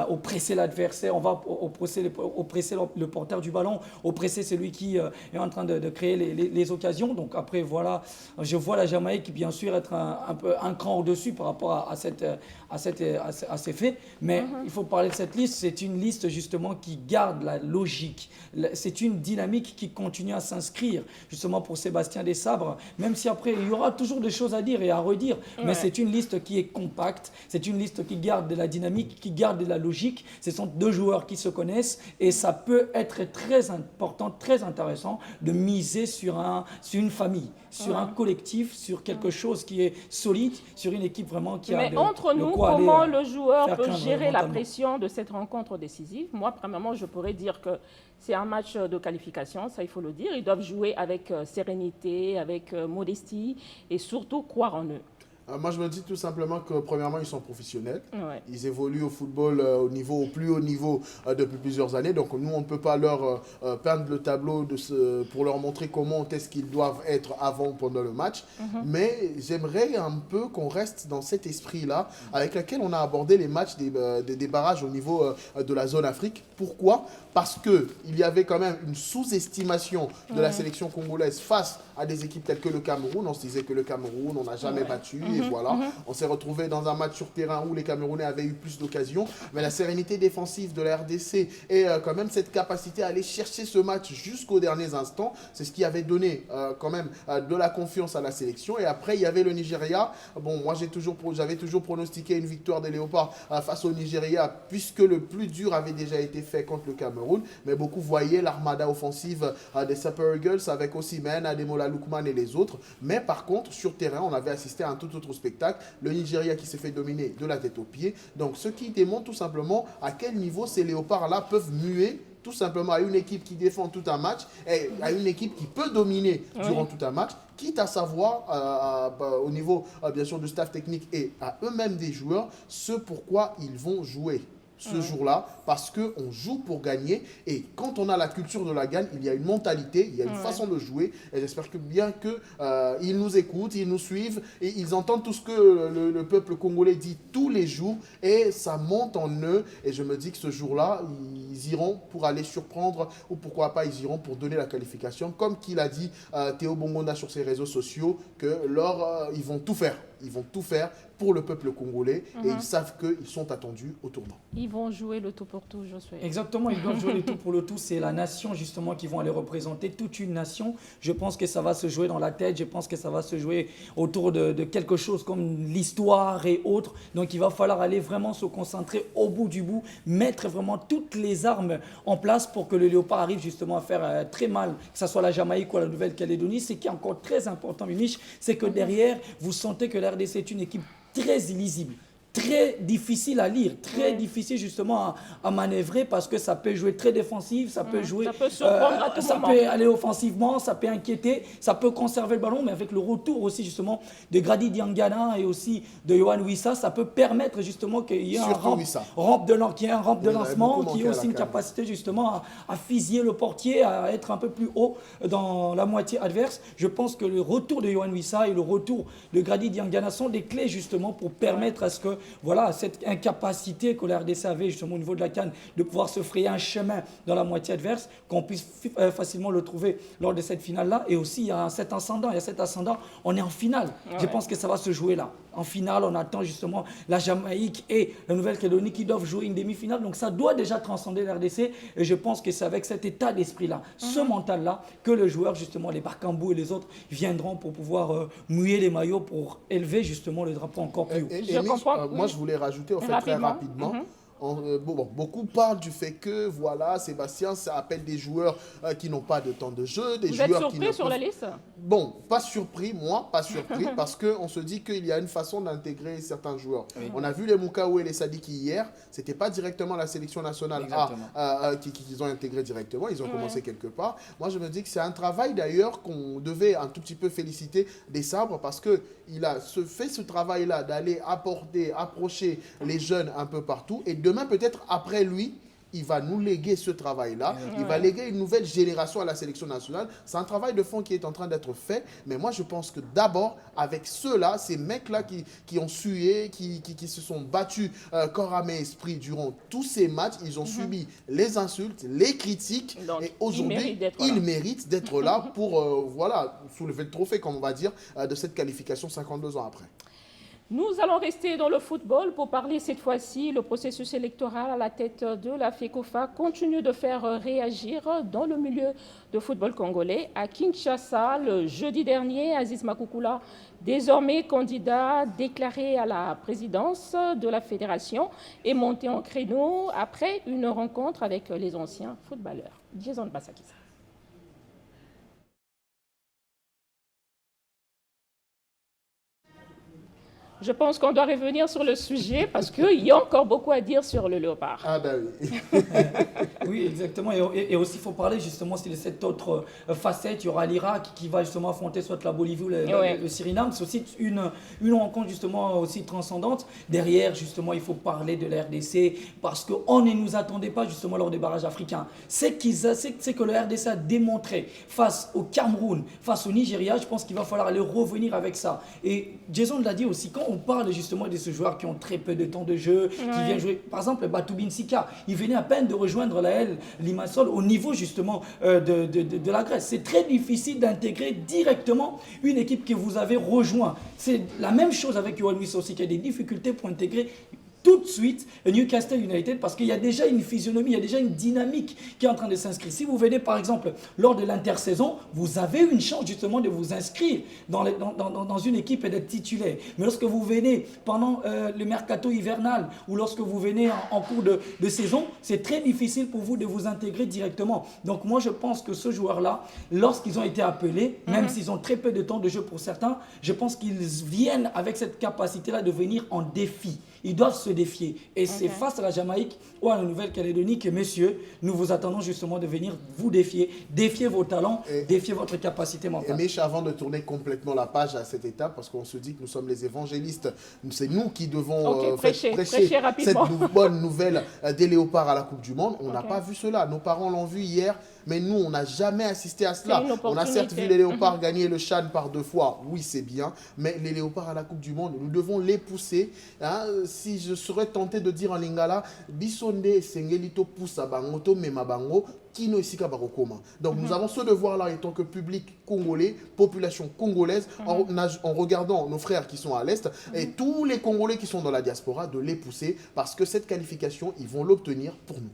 oppresser l'adversaire, on va oppresser le porteur du ballon, oppresser celui qui est en train de créer les occasions. Donc après, voilà, je vois la Jamaïque bien sûr être un cran au-dessus par rapport à ces faits. Mais il faut parler de cette liste. C'est une liste justement qui garde la logique. C'est une dynamique qui continue à s'inscrire justement pour Sébastien Desabre, même si après il y aura toujours des choses à dire et à redire. Mais c'est une liste qui est compacte, c'est une liste qui garde de la dynamique, qui garde de la logique. Ce sont deux joueurs qui se connaissent et ça peut être très important, très intéressant de miser sur une famille, sur un collectif, sur quelque chose qui est solide, sur une équipe vraiment qui a Mais entre nous, comment le joueur peut gérer la pression de cette rencontre décisive? Moi, premièrement, je pourrais dire que c'est un match de qualification, ça il faut le dire. Ils doivent jouer avec sérénité, avec modestie et surtout croire en eux. Moi, je me dis tout simplement que, premièrement, ils sont professionnels. Ils évoluent au football au plus haut niveau depuis plusieurs années. Donc, nous, on ne peut pas leur peindre le tableau pour leur montrer comment est-ce qu'ils doivent être avant ou pendant le match. Mais j'aimerais un peu qu'on reste dans cet esprit-là avec lequel on a abordé les matchs des barrages au niveau de la zone Afrique. Pourquoi? Parce qu'il y avait quand même une sous-estimation de la sélection congolaise face à des équipes telles que le Cameroun. On se disait que le Cameroun, on n'a jamais battu. Et voilà, on s'est retrouvé dans un match sur terrain où les Camerounais avaient eu plus d'occasions. Mais la sérénité défensive de la RDC et quand même cette capacité à aller chercher ce match jusqu'aux derniers instants, c'est ce qui avait donné quand même de la confiance à la sélection. Et après, il y avait le Nigeria. Bon, moi, j'avais toujours pronostiqué une victoire des Léopards face au Nigeria, puisque le plus dur avait déjà été fait contre le Cameroun. Mais beaucoup voyaient l'armada offensive des Super Eagles avec Osimhen, Ademola Lookman et les autres. Mais par contre, sur terrain, on avait assisté à un tout autre spectacle. Le Nigeria qui s'est fait dominer de la tête aux pieds. Donc, ce qui démontre tout simplement à quel niveau ces Léopards-là peuvent muer tout simplement à une équipe qui défend tout un match et à une équipe qui peut dominer durant tout un match, quitte à savoir au niveau bien sûr du staff technique et à eux-mêmes des joueurs ce pourquoi ils vont jouer ce jour-là, parce qu'on joue pour gagner. Et quand on a la culture de la gagne, il y a une mentalité, il y a une façon de jouer. Et j'espère que bien qu'ils nous écoutent, ils nous suivent et ils entendent tout ce que le peuple congolais dit tous les jours. Et ça monte en eux. Et je me dis que ce jour-là, ils iront pour aller surprendre, ou pourquoi pas, ils iront pour donner la qualification. Comme qu'il a dit Théo Bongonda sur ses réseaux sociaux, que ils vont tout faire. Ils vont tout faire pour le peuple congolais et ils savent qu'ils sont attendus au tournant. Ils vont jouer le tout pour tout, Josué. Exactement, ils doivent jouer le tout pour le tout. C'est la nation justement qui vont aller représenter toute une nation. Je pense que ça va se jouer dans la tête. Je pense que ça va se jouer autour de quelque chose comme l'histoire et autres. Donc il va falloir aller vraiment se concentrer au bout du bout, mettre vraiment toutes les armes en place pour que le Léopard arrive justement à faire très mal, que ce soit la Jamaïque ou la Nouvelle-Calédonie. Ce qui est encore très important, Mimich, c'est que derrière, vous sentez que la RDC est une équipe très illisible, très difficile à lire, très difficile justement à manœuvrer parce que ça peut jouer très défensif, ça peut jouer, ça peut surprendre à tout ça moment. peut aller offensivement, ça peut inquiéter, ça peut conserver le ballon, mais avec le retour aussi justement de Grady Diangana et aussi de Yohan Wissa, ça peut permettre justement qu'il y ait un rampe de lancement qui ait aussi une capacité justement à fusiller le portier, à être un peu plus haut dans la moitié adverse. Je pense que le retour de Yohan Wissa et le retour de Grady Diangana sont des clés justement pour permettre à ce que voilà, cette incapacité que la RDC avait justement au niveau de la CAN de pouvoir se frayer un chemin dans la moitié adverse, qu'on puisse facilement le trouver lors de cette finale-là. Et aussi, il y a cet ascendant, on est en finale. Je pense que ça va se jouer là. En finale, on attend justement la Jamaïque et la Nouvelle-Calédonie qui doivent jouer une demi-finale. Donc ça doit déjà transcender la RDC. Et je pense que c'est avec cet état d'esprit-là, ce mental-là, que les joueurs, justement, les Barkambou et les autres, viendront pour pouvoir mouiller les maillots pour élever justement le drapeau encore plus haut. Je comprends. Moi, je voulais rajouter en fait très rapidement. Beaucoup parlent du fait que voilà, Sébastien, ça appelle des joueurs qui n'ont pas de temps de jeu, des joueurs qui êtes surpris sur la liste? Bon, pas surpris, parce qu'on se dit qu'il y a une façon d'intégrer certains joueurs. On a vu les Moukaou et les Sadiki hier, c'était pas directement la sélection nationale qu'ils ont intégré directement, ils ont commencé quelque part. Moi, je me dis que c'est un travail d'ailleurs qu'on devait un tout petit peu féliciter des Sabres parce qu'il a fait ce travail-là d'aller approcher les jeunes un peu partout et demain, peut-être après lui, il va nous léguer ce travail-là. Il va léguer une nouvelle génération à la sélection nationale. C'est un travail de fond qui est en train d'être fait. Mais moi, je pense que d'abord, avec ceux-là, ces mecs-là qui ont sué, qui se sont battus corps, âme et esprit durant tous ces matchs, ils ont subi les insultes, les critiques. Donc, et aujourd'hui, ils méritent d'être là pour soulever le trophée, comme on va dire, de cette qualification 52 ans après. Nous allons rester dans le football pour parler cette fois-ci. Le processus électoral à la tête de la FECOFA continue de faire réagir dans le milieu de football congolais. À Kinshasa, le jeudi dernier, Aziz Makoukoula, désormais candidat déclaré à la présidence de la fédération, est monté en créneau après une rencontre avec les anciens footballeurs. Jason Basakisa. Je pense qu'on doit revenir sur le sujet parce qu'il y a encore beaucoup à dire sur le léopard. Ah ben oui. Oui, exactement. Et aussi, il faut parler justement de cette autre facette. Il y aura l'Irak qui va justement affronter soit la Bolivie ou le Suriname. C'est aussi une rencontre justement aussi transcendante. Derrière, justement, il faut parler de la RDC parce qu'on ne nous attendait pas justement lors des barrages africains. C'est que le RDC a démontré face au Cameroun, face au Nigeria. Je pense qu'il va falloir aller revenir avec ça. Et Jason l'a dit aussi, quand on parle justement de ces joueurs qui ont très peu de temps de jeu, qui viennent jouer, par exemple, Batoubin Sika, il venait à peine de rejoindre l'AL Limassol au niveau justement de la Grèce. C'est très difficile d'intégrer directement une équipe que vous avez rejoint. C'est la même chose avec Yohan Wissa aussi, qui a des difficultés pour intégrer tout de suite Newcastle United parce qu'il y a déjà une physionomie, il y a déjà une dynamique qui est en train de s'inscrire. Si vous venez par exemple lors de l'intersaison, vous avez une chance justement de vous inscrire dans une équipe et d'être titulaire. Mais lorsque vous venez pendant le mercato hivernal ou lorsque vous venez en cours de saison, c'est très difficile pour vous de vous intégrer directement. Donc moi je pense que ce joueur-là, lorsqu'ils ont été appelés, même s'ils ont très peu de temps de jeu pour certains, je pense qu'ils viennent avec cette capacité-là de venir en défi. Ils doivent se défier. Et c'est face à la Jamaïque ou à la Nouvelle-Calédonie que, messieurs, nous vous attendons justement de venir vous défier, défier vos talents, défier votre capacité mentale. Et Mich, avant de tourner complètement la page à cette étape, parce qu'on se dit que nous sommes les évangélistes, c'est nous qui devons prêcher cette bonne nouvelle des Léopards à la Coupe du Monde. On n'a pas vu cela. Nos parents l'ont vu hier, mais nous, on n'a jamais assisté à cela. On a certes vu les Léopards gagner le Chan par 2 fois. Oui, c'est bien. Mais les Léopards à la Coupe du Monde, nous devons les pousser. Si je serais tenté de dire en lingala, bisonde sengelito poussa bangoto memabango kino isika barokoma. Donc nous avons ce devoir-là en tant que public congolais, population congolaise, en regardant nos frères qui sont à l'Est et tous les Congolais qui sont dans la diaspora, de les pousser parce que cette qualification, ils vont l'obtenir pour nous.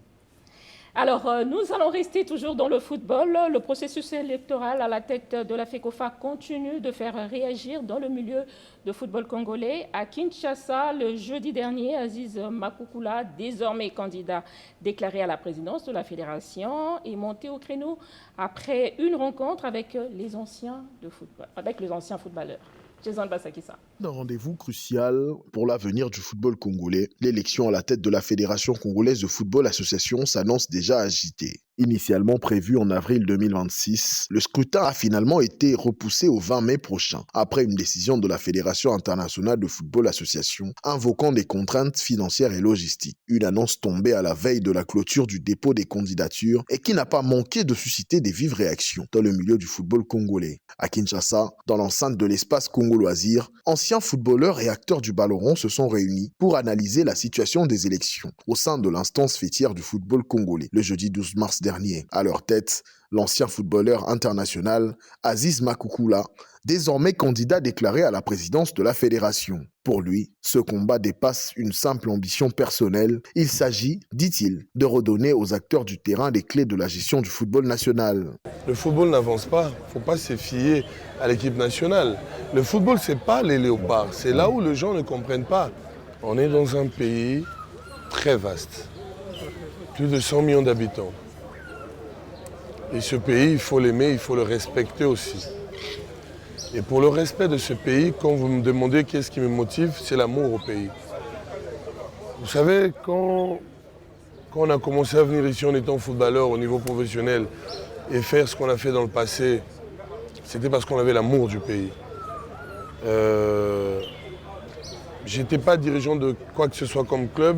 Alors, nous allons rester toujours dans le football. Le processus électoral à la tête de la FECOFA continue de faire réagir dans le milieu de football congolais. À Kinshasa, le jeudi dernier, Aziz Makoukoula, désormais candidat déclaré à la présidence de la fédération, est monté au créneau après une rencontre avec les anciens footballeurs. Jason Basakissa. Un rendez-vous crucial pour l'avenir du football congolais. L'élection à la tête de la Fédération congolaise de football association s'annonce déjà agitée. Initialement prévu en avril 2026, le scrutin a finalement été repoussé au 20 mai prochain, après une décision de la Fédération internationale de football association invoquant des contraintes financières et logistiques. Une annonce tombée à la veille de la clôture du dépôt des candidatures et qui n'a pas manqué de susciter des vives réactions dans le milieu du football congolais. À Kinshasa, dans l'enceinte de l'espace Congo Loisirs, anciens footballeurs et acteurs du ballon rond se sont réunis pour analyser la situation des élections au sein de l'instance fêtière du football congolais le jeudi 12 mars dernier. À leur tête, l'ancien footballeur international Aziz Makoukoula, désormais candidat déclaré à la présidence de la fédération. Pour lui, ce combat dépasse une simple ambition personnelle. Il s'agit, dit-il, de redonner aux acteurs du terrain les clés de la gestion du football national. Le football n'avance pas, il ne faut pas se fier à l'équipe nationale. Le football, ce n'est pas les léopards, c'est là où les gens ne comprennent pas. On est dans un pays très vaste, plus de 100 millions d'habitants. Et ce pays, il faut l'aimer, il faut le respecter aussi. Et pour le respect de ce pays, quand vous me demandez qu'est-ce qui me motive, c'est l'amour au pays. Vous savez, quand on a commencé à venir ici en étant footballeur au niveau professionnel et faire ce qu'on a fait dans le passé, c'était parce qu'on avait l'amour du pays. Je n'étais pas dirigeant de quoi que ce soit comme club,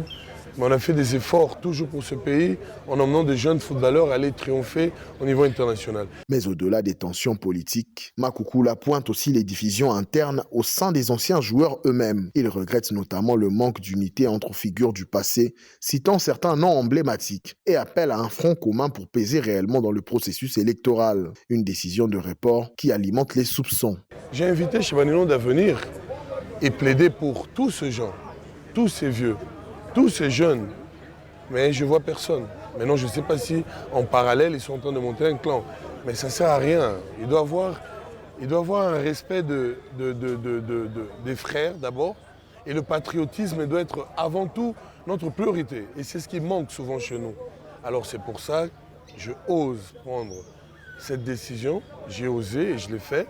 mais on a fait des efforts toujours pour ce pays en emmenant des jeunes footballeurs à aller triompher au niveau international. Mais au-delà des tensions politiques, Makoukoula pointe aussi les divisions internes au sein des anciens joueurs eux-mêmes. Il regrette notamment le manque d'unité entre figures du passé, citant certains noms emblématiques, et appelle à un front commun pour peser réellement dans le processus électoral. Une décision de report qui alimente les soupçons. J'ai invité Chibanilonde à venir et plaider pour tous ces gens, tous ces vieux, tous ces jeunes, mais je ne vois personne. Maintenant, je ne sais pas si en parallèle, ils sont en train de monter un clan. Mais ça ne sert à rien. Il doit avoir un respect des frères d'abord. Et le patriotisme doit être avant tout notre priorité. Et c'est ce qui manque souvent chez nous. Alors c'est pour ça que je ose prendre cette décision. J'ai osé et je l'ai fait.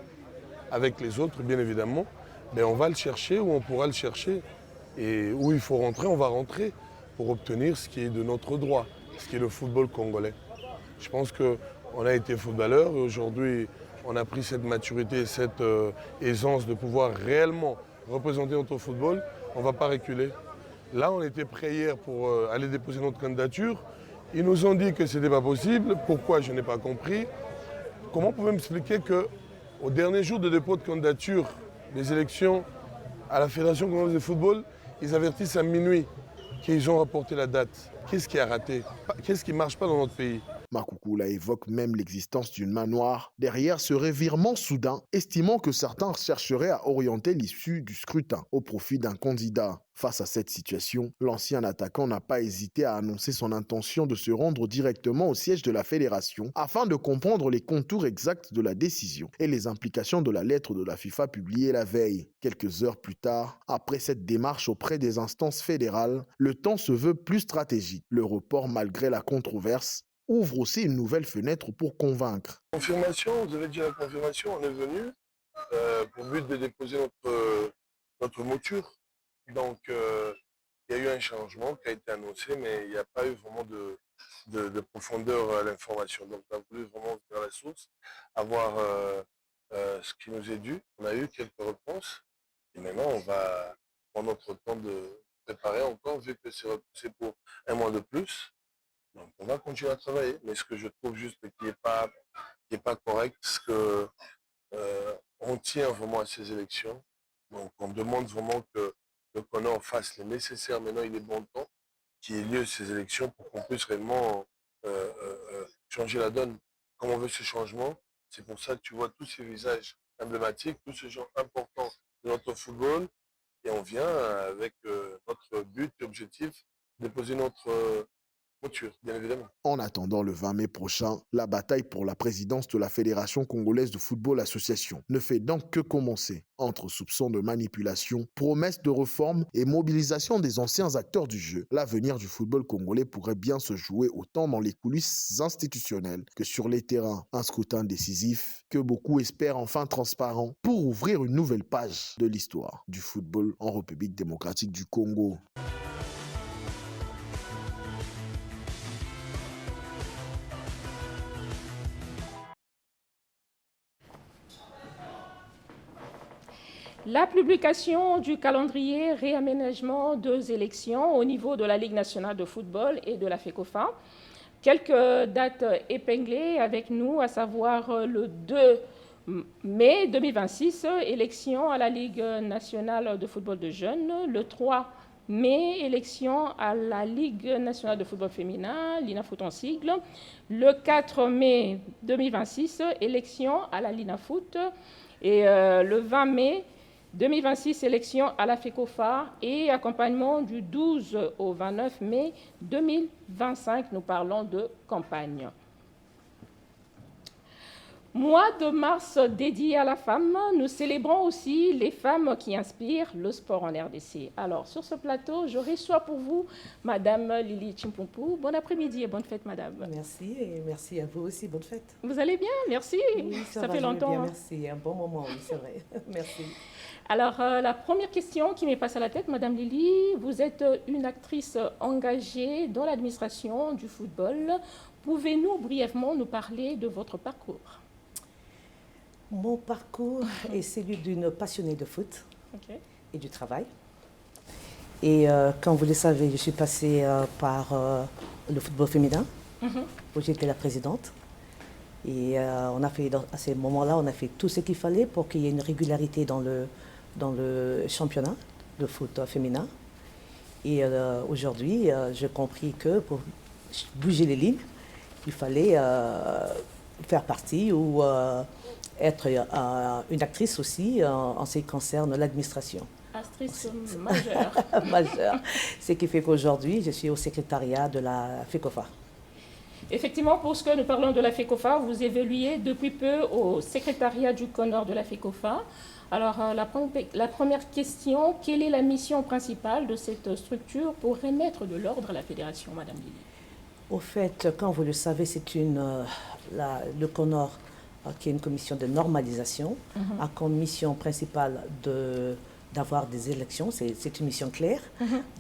Avec les autres, bien évidemment. Mais on va le chercher ou on pourra le chercher. Et où il faut rentrer, on va rentrer pour obtenir ce qui est de notre droit, ce qui est le football congolais. Je pense qu'on a été footballeur et aujourd'hui, on a pris cette maturité et cette aisance de pouvoir réellement représenter notre football. On ne va pas reculer. Là, on était prêts hier pour aller déposer notre candidature. Ils nous ont dit que ce n'était pas possible. Pourquoi? Je n'ai pas compris. Comment pouvez-vous m'expliquer qu'au dernier jour de dépôt de candidature des élections à la Fédération congolaise de football, ils avertissent à minuit qu'ils ont reporté la date. Qu'est-ce qui a raté? Qu'est-ce qui ne marche pas dans notre pays? Makoukoula évoque même l'existence d'une main noire derrière ce revirement soudain, estimant que certains chercheraient à orienter l'issue du scrutin au profit d'un candidat. Face à cette situation, l'ancien attaquant n'a pas hésité à annoncer son intention de se rendre directement au siège de la fédération afin de comprendre les contours exacts de la décision et les implications de la lettre de la FIFA publiée la veille. Quelques heures plus tard, après cette démarche auprès des instances fédérales, le temps se veut plus stratégique. Le report, malgré la controverse, ouvre aussi une nouvelle fenêtre pour convaincre. Confirmation, vous avez dit la confirmation, on est venu pour but de déposer notre mouture. Donc, il y a eu un changement qui a été annoncé, mais il n'y a pas eu vraiment de profondeur à l'information. Donc, on a voulu vraiment faire la source, avoir ce qui nous est dû. On a eu quelques réponses. Et maintenant, on va prendre notre temps de préparer encore, vu que c'est repoussé pour un mois de plus. Donc, on va continuer à travailler. Mais ce que je trouve juste qui n'est pas correct, c'est que on tient vraiment à ces élections. Donc, on demande vraiment que le CONOR fasse le nécessaire. Maintenant, il est bon temps qu'il y ait lieu ces élections pour qu'on puisse réellement changer la donne. Comme on veut ce changement, c'est pour ça que tu vois tous ces visages emblématiques, tous ces gens importants de notre football. Et on vient avec notre but et objectif de déposer notre mouture, bien évidemment. En attendant le 20 mai prochain, la bataille pour la présidence de la Fédération congolaise de football association ne fait donc que commencer. Entre soupçons de manipulation, promesses de réforme et mobilisation des anciens acteurs du jeu, l'avenir du football congolais pourrait bien se jouer autant dans les coulisses institutionnelles que sur les terrains. Un scrutin décisif que beaucoup espèrent enfin transparent pour ouvrir une nouvelle page de l'histoire du football en République démocratique du Congo. La publication du calendrier réaménagement des élections au niveau de la Ligue nationale de football et de la FECOFA. Quelques dates épinglées avec nous, à savoir le 2 mai 2026, élection à la Ligue nationale de football de jeunes. Le 3 mai, élection à la Ligue nationale de football féminin, l'INAFOOT en sigle. Le 4 mai 2026, élection à la LINAFOOT. Et le 20 mai 2026, élection à la FECOFA et accompagnement du 12 au 29 mai 2025. Nous parlons de campagne. Mois de mars dédié à la femme, nous célébrons aussi les femmes qui inspirent le sport en RDC. Alors, sur ce plateau, je reçois pour vous Madame Lily Chimpompou. Bon après-midi et bonne fête, Madame. Merci et merci à vous aussi. Bonne fête. Vous allez bien? Merci. Oui, ça fait longtemps. Bien, merci. Un bon moment, oui, c'est vrai. Merci. Alors, la première question qui me passe à la tête, Madame Lily, vous êtes une actrice engagée dans l'administration du football. Pouvez-vous brièvement nous parler de votre parcours? Mon parcours est celui d'une passionnée de foot et du travail. Et comme vous le savez, je suis passée par le football féminin, où j'étais la présidente. Et on a fait, à ce moment-là, on a fait tout ce qu'il fallait pour qu'il y ait une régularité dans le championnat de foot féminin. Et aujourd'hui, j'ai compris que pour bouger les lignes, il fallait faire partie ou être une actrice aussi en ce qui concerne l'administration. Actrice majeure. Majeure. Ce qui fait qu'aujourd'hui, je suis au secrétariat de la FECOFA. Effectivement, pour ce que nous parlons de la FECOFA, vous évoluez depuis peu au secrétariat du CONOR de la FECOFA. Alors, la première question, quelle est la mission principale de cette structure pour remettre de l'ordre à la fédération, Madame Lily? Au fait, comme vous le savez, c'est le CONOR, qui est une commission de normalisation, a comme mission principale d'avoir des élections, c'est une mission claire,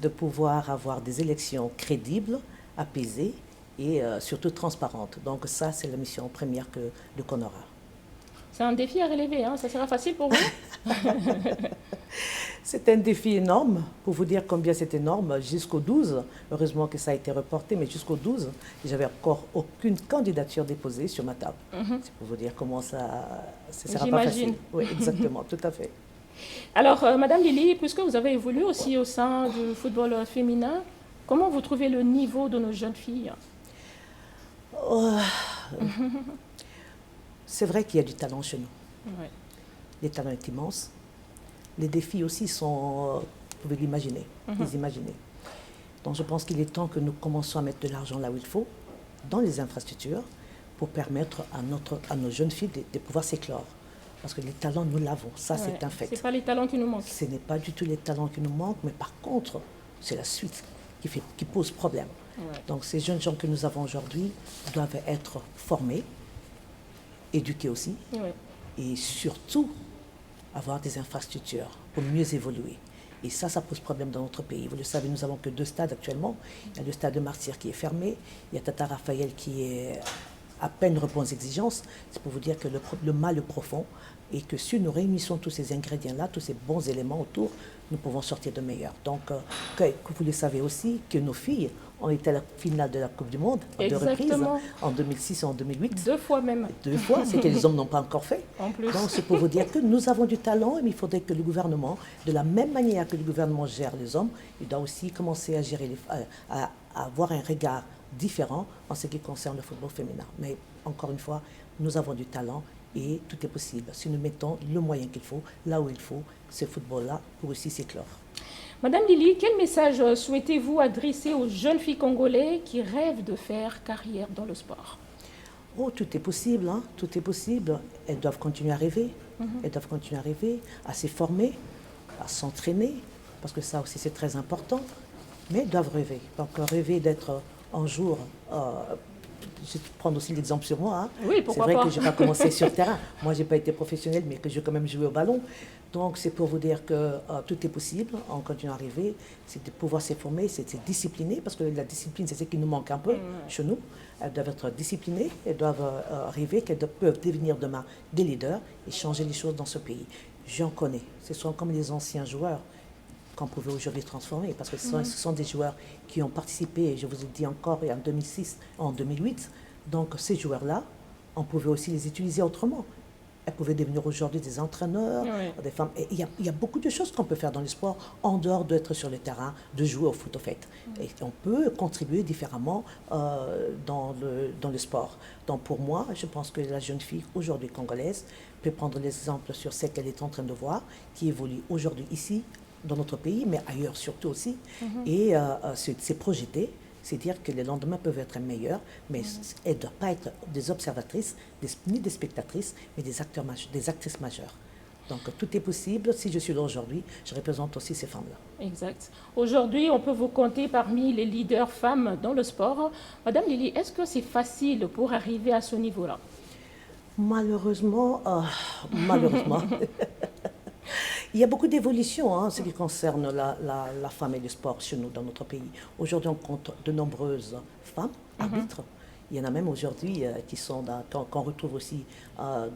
de pouvoir avoir des élections crédibles, apaisées et surtout transparentes. Donc ça, c'est la mission première que le CONOR a. C'est un défi à relever, hein? Ça sera facile pour vous? C'est un défi énorme, pour vous dire combien c'est énorme, jusqu'au 12, heureusement que ça a été reporté, mais jusqu'au 12, j'avais encore aucune candidature déposée sur ma table. C'est pour vous dire comment ça sera pas facile. Oui, exactement, tout à fait. Alors, Madame Lily, puisque vous avez évolué aussi au sein du football féminin, Comment vous trouvez le niveau de nos jeunes filles? C'est vrai qu'il y a du talent chez nous. Ouais. Le talent est immense. Les défis aussi sont, vous pouvez l'imaginer, les imaginer. Donc je pense qu'il est temps que nous commencions à mettre de l'argent là où il faut, dans les infrastructures, pour permettre à nos jeunes filles de pouvoir s'éclore. Parce que les talents, nous l'avons, ça c'est un fait. Ce n'est pas les talents qui nous manquent. Ce n'est pas du tout les talents qui nous manquent, mais par contre, c'est la suite qui pose problème. Ouais. Donc ces jeunes gens que nous avons aujourd'hui doivent être formés, éduqués aussi, et surtout avoir des infrastructures pour mieux évoluer. Et ça pose problème dans notre pays. Vous le savez, nous n'avons que 2 stades actuellement. Il y a le stade de Martyrs qui est fermé, il y a Tata Raphaël qui est à peine répond aux exigences. C'est pour vous dire que le mal est profond et que si nous réunissons tous ces ingrédients-là, tous ces bons éléments autour, nous pouvons sortir de meilleurs. Donc, que vous le savez aussi, que nos filles ont été à la finale de la Coupe du Monde à 2 reprises, en 2006 et en 2008. 2 fois même. 2 fois, c'est que les hommes n'ont pas encore fait. En plus. Donc, c'est pour vous dire que nous avons du talent, mais il faudrait que le gouvernement, de la même manière que le gouvernement gère les hommes, il doit aussi commencer à gérer à avoir un regard différent en ce qui concerne le football féminin. Mais encore une fois, nous avons du talent et tout est possible. Si nous mettons le moyen qu'il faut, là où il faut, ce football-là pour aussi s'éclore. Madame Lily, quel message souhaitez-vous adresser aux jeunes filles congolais qui rêvent de faire carrière dans le sport? Oh, tout est possible, hein? Tout est possible. Elles doivent continuer à rêver. Elles doivent continuer à rêver, à se former, à s'entraîner, parce que ça aussi c'est très important. Mais elles doivent rêver. Donc rêver d'être un jour... je vais prendre aussi l'exemple sur moi. Hein. Oui, pourquoi c'est vrai pas. que je n'ai pas commencé sur terrain. Moi, je n'ai pas été professionnelle, mais que j'ai quand même joué au ballon. Donc, c'est pour vous dire que tout est possible en continuant à rêver. C'est de pouvoir se former, c'est de se discipliner, parce que la discipline, c'est ce qui nous manque un peu chez nous. Elles doivent être disciplinées, elles doivent rêver qu'elles peuvent devenir demain des leaders et changer les choses dans ce pays. J'en connais. Ce sont comme les anciens joueurs qu'on pouvait aujourd'hui transformer, parce que ce sont des joueurs qui ont participé, je vous ai dit encore, en 2006, en 2008. Donc ces joueurs-là, on pouvait aussi les utiliser autrement. Elles pouvaient devenir aujourd'hui des entraîneurs, des femmes. Et il y a beaucoup de choses qu'on peut faire dans le sport, en dehors d'être sur le terrain, de jouer au foot, au fait. Et on peut contribuer différemment dans le sport. Donc pour moi, je pense que la jeune fille, aujourd'hui congolaise, peut prendre l'exemple sur ce qu'elle est en train de voir, qui évolue aujourd'hui ici, dans notre pays, mais ailleurs surtout aussi, et c'est projeté, c'est dire que les lendemains peuvent être meilleurs, mais elles ne doivent pas être des observatrices, ni des spectatrices, mais des actrices majeures. Donc tout est possible. Si je suis là aujourd'hui, je représente aussi ces femmes-là. Exact. Aujourd'hui, on peut vous compter parmi les leaders femmes dans le sport. Madame Lily, est-ce que c'est facile pour arriver à ce niveau-là? Malheureusement, malheureusement. Il y a beaucoup d'évolutions en ce qui concerne la femme et le sport chez nous, dans notre pays. Aujourd'hui, on compte de nombreuses femmes arbitres. Il y en a même aujourd'hui qui sont qu'on retrouve aussi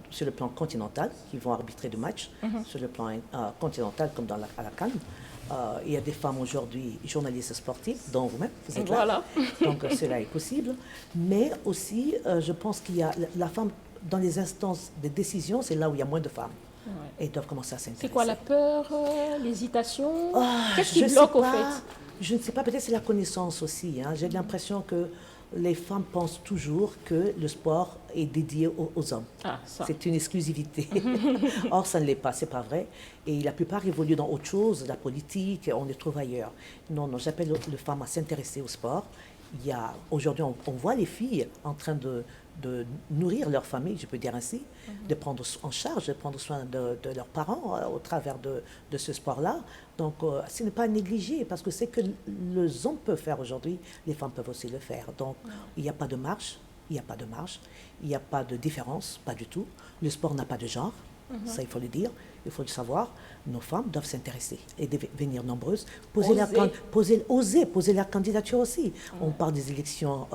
sur le plan continental, qui vont arbitrer des matchs sur le plan continental comme à la CAN. Il y a des femmes aujourd'hui journalistes sportives, dont vous-même, vous êtes là. Donc cela est possible. Mais aussi, je pense qu'il y a la femme dans les instances de décision, c'est là où il y a moins de femmes. Et ils doivent commencer à s'intéresser. C'est quoi, la peur, l'hésitation? Qu'est-ce qui bloque au fait? Je ne sais pas, peut-être c'est la connaissance aussi. Hein. J'ai l'impression que les femmes pensent toujours que le sport est dédié aux hommes. C'est une exclusivité. Or, ça ne l'est pas, c'est pas vrai. Et la plupart évoluent dans autre chose, la politique, on les trouve ailleurs. Non, j'appelle les femmes à s'intéresser au sport. Aujourd'hui, on voit les filles en train de nourrir leur famille, je peux dire ainsi, de prendre en charge, de prendre soin de leurs parents au travers de ce sport-là. Donc, ce n'est pas négligé, parce que c'est que les hommes peuvent faire aujourd'hui, les femmes peuvent aussi le faire. Donc, il n'y a pas de marge, il n'y a pas de marge, il n'y a pas de différence, pas du tout. Le sport n'a pas de genre, ça il faut le dire, il faut le savoir. Nos femmes doivent s'intéresser et devenir nombreuses, oser poser leur candidature aussi. On parle des élections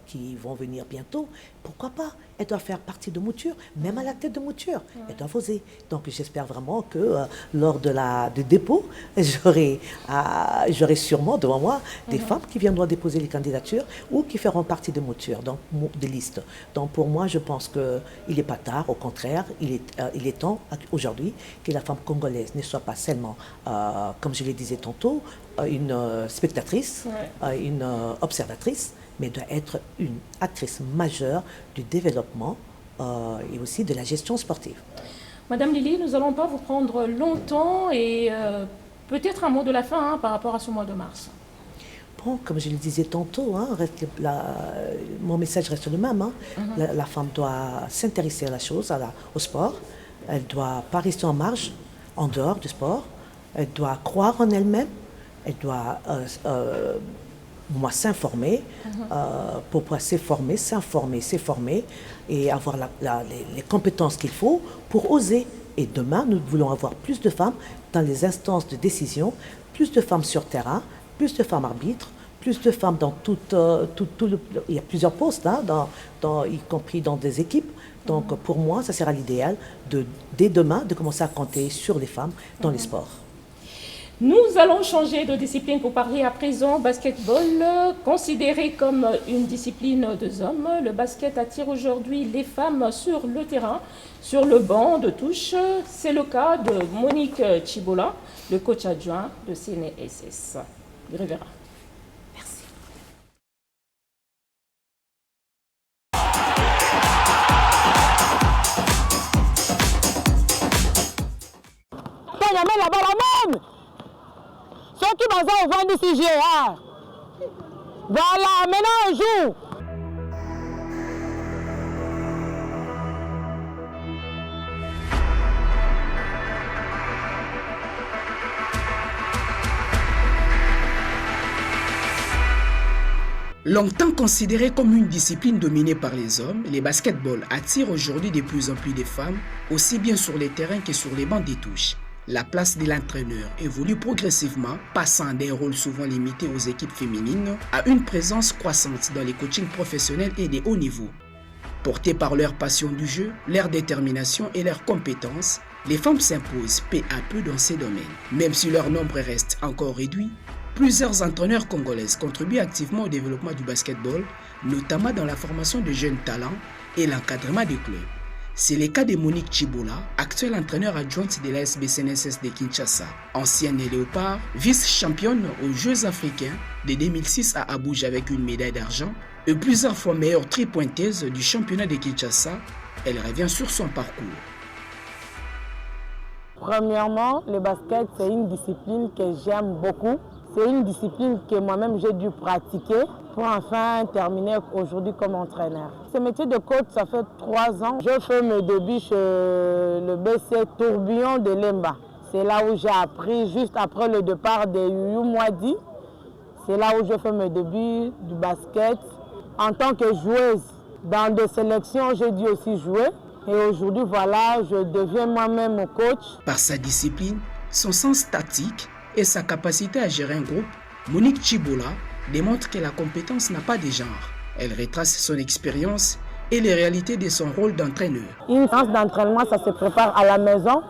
qui vont venir bientôt. Pourquoi pas? Elles doivent faire partie de mouture, même à la tête de mouture. Elles doivent oser. Donc j'espère vraiment que lors du dépôt, j'aurai sûrement devant moi des femmes qui viendront déposer les candidatures ou qui feront partie de mouture, donc des listes. Donc pour moi, je pense qu'il n'est pas tard, au contraire, il est temps aujourd'hui que la femme congolaise congolaise ne soit pas seulement, comme je le disais tantôt, une spectatrice, une observatrice, mais doit être une actrice majeure du développement et aussi de la gestion sportive. Madame Lily, nous n'allons pas vous prendre longtemps et peut-être un mot de la fin par rapport à ce mois de mars. Bon, comme je le disais tantôt, mon message reste le même. La femme doit s'intéresser à la chose, au sport. Elle ne doit pas rester en marge, en dehors du sport. Elle doit croire en elle-même. Elle doit s'informer pour pouvoir s'informer et avoir les compétences qu'il faut pour oser. Et demain, nous voulons avoir plus de femmes dans les instances de décision, plus de femmes sur terrain, plus de femmes arbitres, plus de femmes dans il y a plusieurs postes, y compris dans des équipes. Donc pour moi, ça sera l'idéal dès demain de commencer à compter sur les femmes dans les sports. Nous allons changer de discipline pour parler à présent basketball. Considéré comme une discipline des hommes, le basket attire aujourd'hui les femmes sur le terrain, sur le banc de touche. C'est le cas de Monique Chibola, le coach adjoint de CNSS. Rivera. Merci. Ceux qui m'ont vendu ici, voilà, maintenant on joue. Longtemps considéré comme une discipline dominée par les hommes, les basketball attirent aujourd'hui de plus en plus de femmes, aussi bien sur les terrains que sur les bancs des touches. La place de l'entraîneur évolue progressivement, passant d'un rôle souvent limité aux équipes féminines à une présence croissante dans les coachings professionnels et des hauts niveaux. Portées par leur passion du jeu, leur détermination et leurs compétences, les femmes s'imposent peu à peu dans ces domaines. Même si leur nombre reste encore réduit, plusieurs entraîneurs congolaises contribuent activement au développement du basketball, notamment dans la formation de jeunes talents et l'encadrement des clubs. C'est le cas de Monique Chibola, actuelle entraîneur adjointe de la SBCNSS de Kinshasa, ancienne léopard, vice-championne aux Jeux africains de 2006 à Abuja avec une médaille d'argent et plusieurs fois meilleure tripointeuse du championnat de Kinshasa. Elle revient sur son parcours. Premièrement, le basket, c'est une discipline que j'aime beaucoup. C'est une discipline que moi-même j'ai dû pratiquer pour enfin terminer aujourd'hui comme entraîneur. Ce métier de coach, ça fait 3 ans. Je fais mes débuts chez le BC Tourbillon de Lemba. C'est là où j'ai appris juste après le départ de Youyou Mwadi. C'est là où je fais mes débuts du basket. En tant que joueuse, dans des sélections, j'ai dû aussi jouer. Et aujourd'hui, voilà, je deviens moi-même coach. Par sa discipline, son sens tactique et sa capacité à gérer un groupe, Monique Chibola démontre que la compétence n'a pas de genre. Elle retrace son expérience et les réalités de son rôle d'entraîneur. Une séance d'entraînement, ça se prépare à la maison.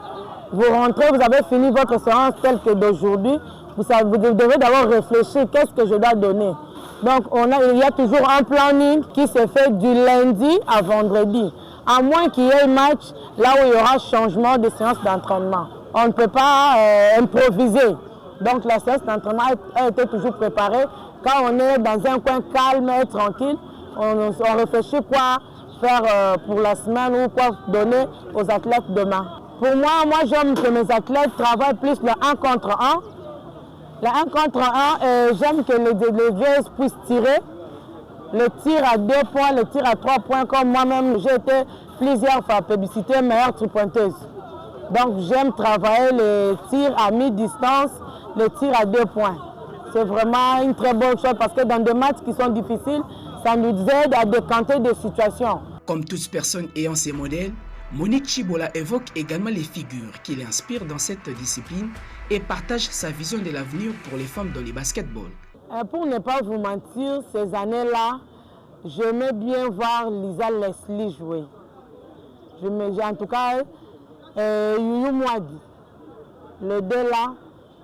Vous rentrez, vous avez fini votre séance telle que d'aujourd'hui. Vous devez d'abord réfléchir, qu'est-ce que je dois donner. Donc il y a toujours un planning qui se fait du lundi à vendredi. À moins qu'il y ait un match là où il y aura changement de séance d'entraînement. On ne peut pas improviser. Donc la séance d'entraînement a été toujours préparée. Quand on est dans un coin calme et tranquille, on réfléchit quoi faire pour la semaine ou quoi donner aux athlètes demain. Pour moi j'aime que mes athlètes travaillent plus le 1 contre 1. Le 1 contre 1, j'aime que les joueuses puissent tirer. Le tir à 2 points, le tir à 3 points, comme moi-même j'ai été plusieurs fois publicité meilleure tripointeuse. Donc j'aime travailler les tirs à mi-distance, les tirs à 2 points. C'est vraiment une très bonne chose parce que dans des matchs qui sont difficiles, ça nous aide à décanter des situations. Comme toute personne ayant ses modèles, Monique Chibola évoque également les figures qui l'inspirent dans cette discipline et partage sa vision de l'avenir pour les femmes dans le basketball. Pour ne pas vous mentir, ces années-là, j'aimais bien voir Lisa Leslie jouer. En tout cas, Youyou Mwadi, les deux là,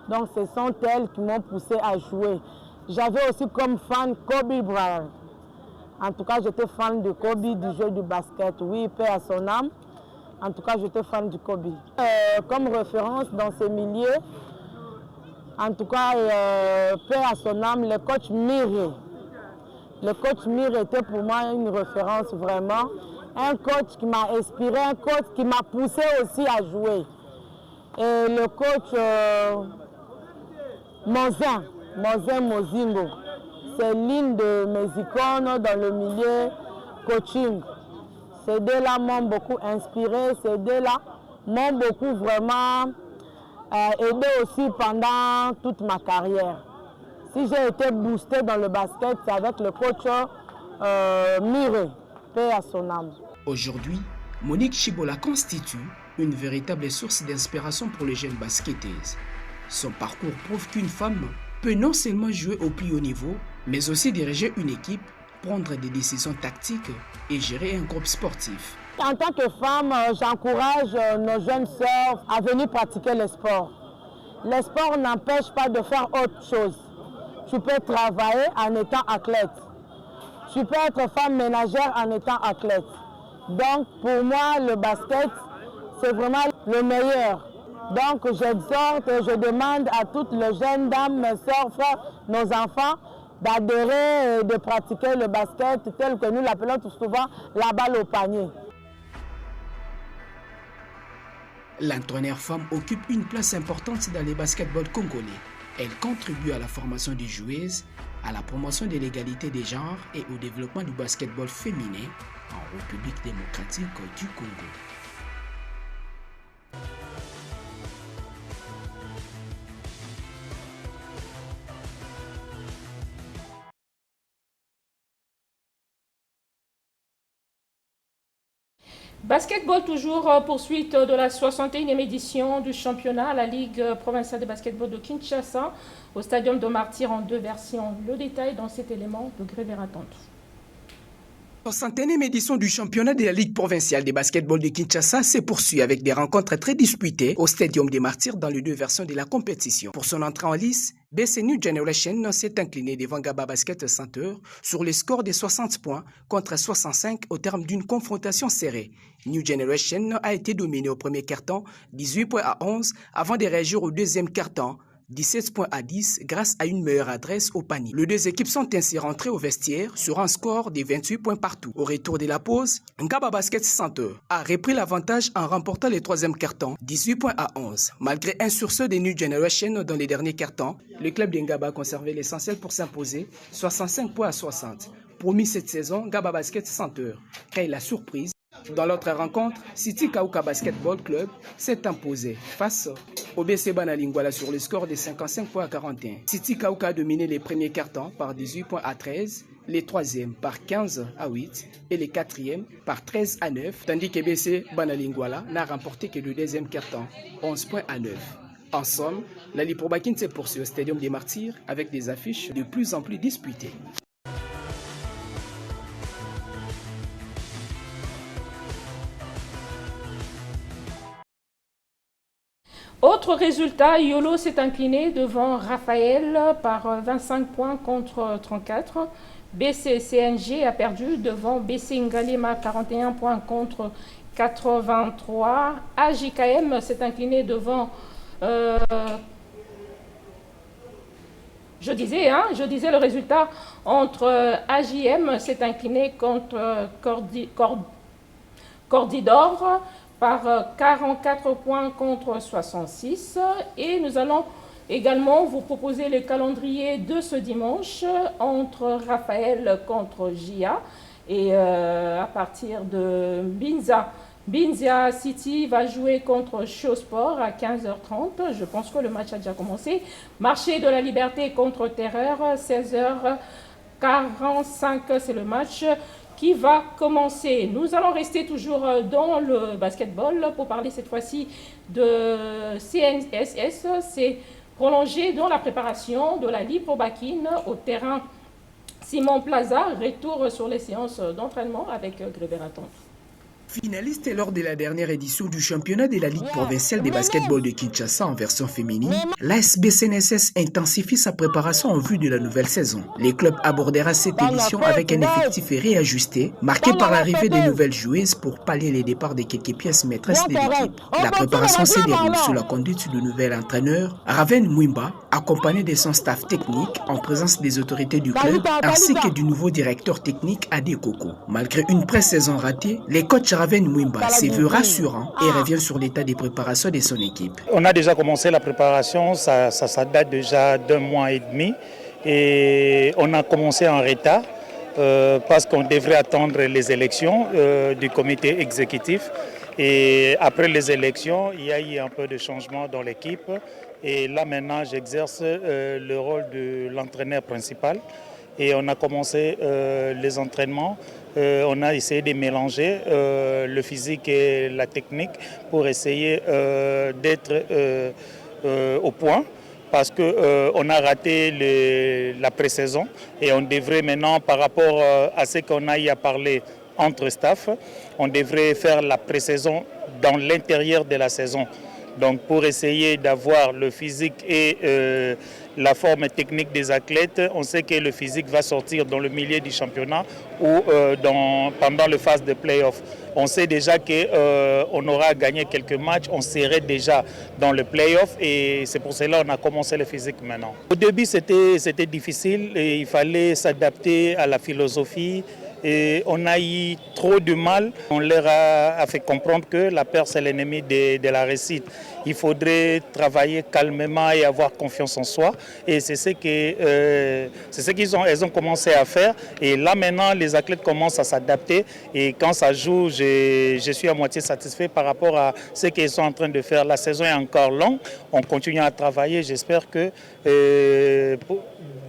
donc ce sont elles qui m'ont poussé à jouer. J'avais aussi comme fan Kobe Bryant. En tout cas, j'étais fan de Kobe, du jeu du basket. Oui, paix à son âme. En tout cas, j'étais fan du Kobe. Comme référence dans ces milieux, en tout cas, paix à son âme, le coach Mire. Le coach Mire était pour moi une référence vraiment. Un coach qui m'a inspiré, un coach qui m'a poussé aussi à jouer. Et le coach Mozin Mozingo, c'est l'une de mes icônes dans le milieu coaching. Ces deux-là m'ont beaucoup inspiré, ces deux-là m'ont beaucoup vraiment aidé aussi pendant toute ma carrière. Si j'ai été boosté dans le basket, c'est avec le coach Mire, paix à son âme. Aujourd'hui, Monique Chibola constitue une véritable source d'inspiration pour les jeunes basketteuses. Son parcours prouve qu'une femme peut non seulement jouer au plus haut niveau, mais aussi diriger une équipe, prendre des décisions tactiques et gérer un groupe sportif. En tant que femme, j'encourage nos jeunes sœurs à venir pratiquer le sport. Le sport n'empêche pas de faire autre chose. Tu peux travailler en étant athlète. Tu peux être femme ménagère en étant athlète. Donc pour moi, le basket, c'est vraiment le meilleur. Donc j'exhorte et je demande à toutes les jeunes dames, mes sœurs, frères, nos enfants, d'adhérer et de pratiquer le basket tel que nous l'appelons tout souvent la balle au panier. L'entraîneur femme occupe une place importante dans les basketball congolais. Elle contribue à la formation des joueuses, à la promotion de l'égalité des genres et au développement du basketball féminin en République démocratique du Congo. Basketball toujours, poursuite de la 61e édition du championnat, la Ligue provinciale de basketball de Kinshasa, au Stadium de Martyrs en 2 versions. Le détail dans cet élément de Grébert-Attente. 60e édition du championnat de la Ligue provinciale de basketball de Kinshasa se poursuit avec des rencontres très disputées au Stadium des Martyrs dans les 2 versions de la compétition. Pour son entrée en lice, BC New Generation s'est incliné devant Gaba Basket Center sur le score de 60 points contre 65 au terme d'une confrontation serrée. New Generation a été dominé au premier quart-temps, 18 points à 11, avant de réagir au deuxième quart-temps, 17 points à 10 grâce à une meilleure adresse au panier. Les deux équipes sont ainsi rentrées au vestiaire sur un score de 28 points partout. Au retour de la pause, Ngaba Basket Center a repris l'avantage en remportant le troisième quart-temps, 18 points à 11. Malgré un sursaut de New Generation dans les derniers quart-temps, le club de Ngaba a conservé l'essentiel pour s'imposer, 65 points à 60. Promis cette saison, Ngaba Basket Center crée la surprise. Dans l'autre rencontre, City Kauka Basketball Club s'est imposé face au BC Banalingwala sur le score de 55 points à 41. City Kauka a dominé les premiers cartons par 18 points à 13, les troisièmes par 15 à 8 et les quatrièmes par 13 à 9, tandis que BC Banalingwala n'a remporté que le deuxième carton, 11 points à 9. En somme, la Liprobakin s'est poursuivie au Stadium des Martyrs avec des affiches de plus en plus disputées. Autre résultat, Yolo s'est incliné devant Raphaël par 25 points contre 34. BCCNG a perdu devant BC Ngalema 41 points contre 83. AJKM s'est incliné devant... Je disais le résultat entre AJM s'est incliné contre Cordidor par 44 points contre 66. Et nous allons également vous proposer le calendrier de ce dimanche entre Raphaël contre Gia. Et à partir de Binza City va jouer contre Showsport à 15h30. Je pense que le match a déjà commencé. Marché de la Liberté contre Terreur, 16h45, c'est le match qui va commencer. Nous allons rester toujours dans le basketball pour parler cette fois-ci de CNSS. C'est prolongé dans la préparation de la Liprobakin au terrain Simon Plaza. Retour sur les séances d'entraînement avec Grébert-Attente. Finaliste lors de la dernière édition du championnat de la Ligue provinciale de basketball de Kinshasa en version féminine, l'ASB CNSS intensifie sa préparation en vue de la nouvelle saison. Les clubs abordera cette édition avec un effectif réajusté, marqué par l'arrivée de nouvelles joueuses pour pallier les départs de quelques pièces maîtresses de l'équipe. La préparation se déroule sous la conduite du nouvel entraîneur, Raven Mwimba, accompagné de son staff technique en présence des autorités du club, ainsi que du nouveau directeur technique Ade Koko. Malgré une pré-saison ratée, les coachs Raven Mwimba se veut rassurant et revient sur l'état de préparation de son équipe. On a déjà commencé la préparation, ça date déjà d'1 mois et demi et on a commencé en retard parce qu'on devrait attendre les élections du comité exécutif. Et après les élections, il y a eu un peu de changement dans l'équipe et là maintenant j'exerce le rôle de l'entraîneur principal et on a commencé les entraînements. On a essayé de mélanger le physique et la technique pour essayer d'être au point parce qu'on a raté la pré-saison et on devrait maintenant, par rapport à ce qu'on a eu à parler entre staff, on devrait faire la pré-saison dans l'intérieur de la saison. Donc pour essayer d'avoir le physique et la forme technique des athlètes, on sait que le physique va sortir dans le milieu du championnat ou pendant le phase de play-off. On sait déjà qu'on aura gagné quelques matchs, on serait déjà dans le play-off et c'est pour cela qu'on a commencé le physique maintenant. Au début c'était difficile et il fallait s'adapter à la philosophie. Et on a eu trop de mal. On leur a fait comprendre que la peur, c'est l'ennemi de la réussite. Il faudrait travailler calmement et avoir confiance en soi. Et c'est ce qu'elles ont commencé à faire. Et là, maintenant, les athlètes commencent à s'adapter. Et quand ça joue, je suis à moitié satisfait par rapport à ce qu'ils sont en train de faire. La saison est encore longue. On continue à travailler. J'espère que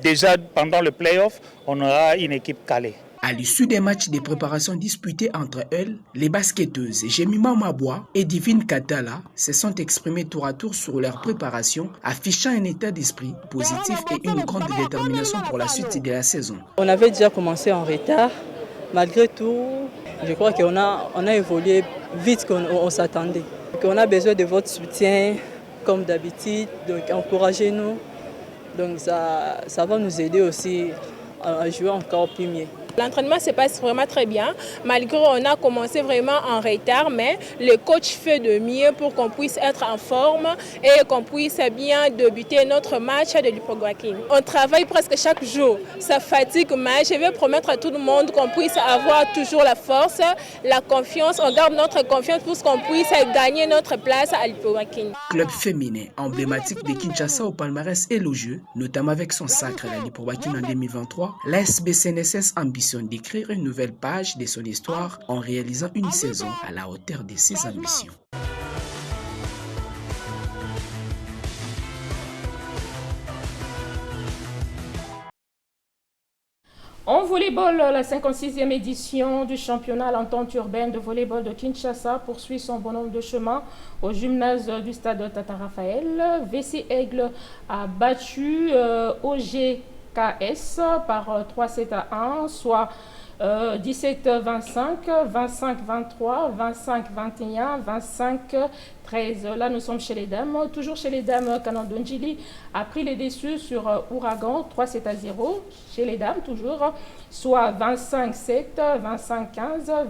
déjà pendant le play-off, on aura une équipe calée. À l'issue des matchs de préparation disputés entre elles, les basketteuses Jemima Maboua et Divine Katala se sont exprimées tour à tour sur leur préparation, affichant un état d'esprit positif et une grande détermination pour la suite de la saison. On avait déjà commencé en retard. Malgré tout, je crois qu'on a évolué vite qu'on s'attendait. On a besoin de votre soutien, comme d'habitude, donc encouragez-nous. Donc ça va nous aider aussi à jouer encore plus mieux. L'entraînement se passe vraiment très bien, malgré qu'on a commencé vraiment en retard, mais le coach fait de mieux pour qu'on puisse être en forme et qu'on puisse bien débuter notre match de l'Hippogwakin. On travaille presque chaque jour, ça fatigue, mais je vais promettre à tout le monde qu'on puisse avoir toujours la force, la confiance, on garde notre confiance pour qu'on puisse gagner notre place à l'Hippogwakin. Club féminin emblématique de Kinshasa au palmarès élogieux, notamment avec son sacre à l'Hippogwakin en 2023, l'ASB CNSS ambitionne d'écrire une nouvelle page de son histoire en réalisant une saison à la hauteur de ses ambitions. En volleyball, la 56e édition du championnat l'entente urbaine de volleyball de Kinshasa poursuit son bonhomme de chemin au gymnase du stade Tata Raphaël. VC Aigle a battu OGKS par 3-7 à 1, soit 17-25, 25-23, 25-21, 25-13. Là, nous sommes chez les dames. Toujours chez les dames, Kanandonjili a pris les déçus sur Ouragan, 3-7 à 0. Chez les dames, toujours, soit 25-7, 25-15,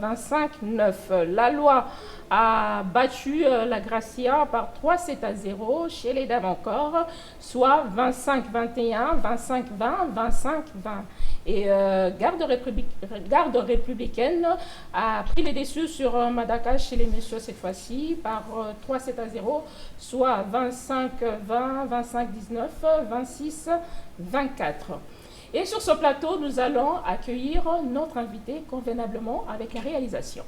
25-9. La loi a battu la Gracia par 3-7 à 0. Chez les dames encore, soit 25-21, 25-20, 25-20. Et Garde républicaine a pris les déçus sur Madaka chez les messieurs cette fois-ci par 3-7 à 0, soit 25-20, 25-19, 26-24. Et sur ce plateau, nous allons accueillir notre invité convenablement avec la réalisation.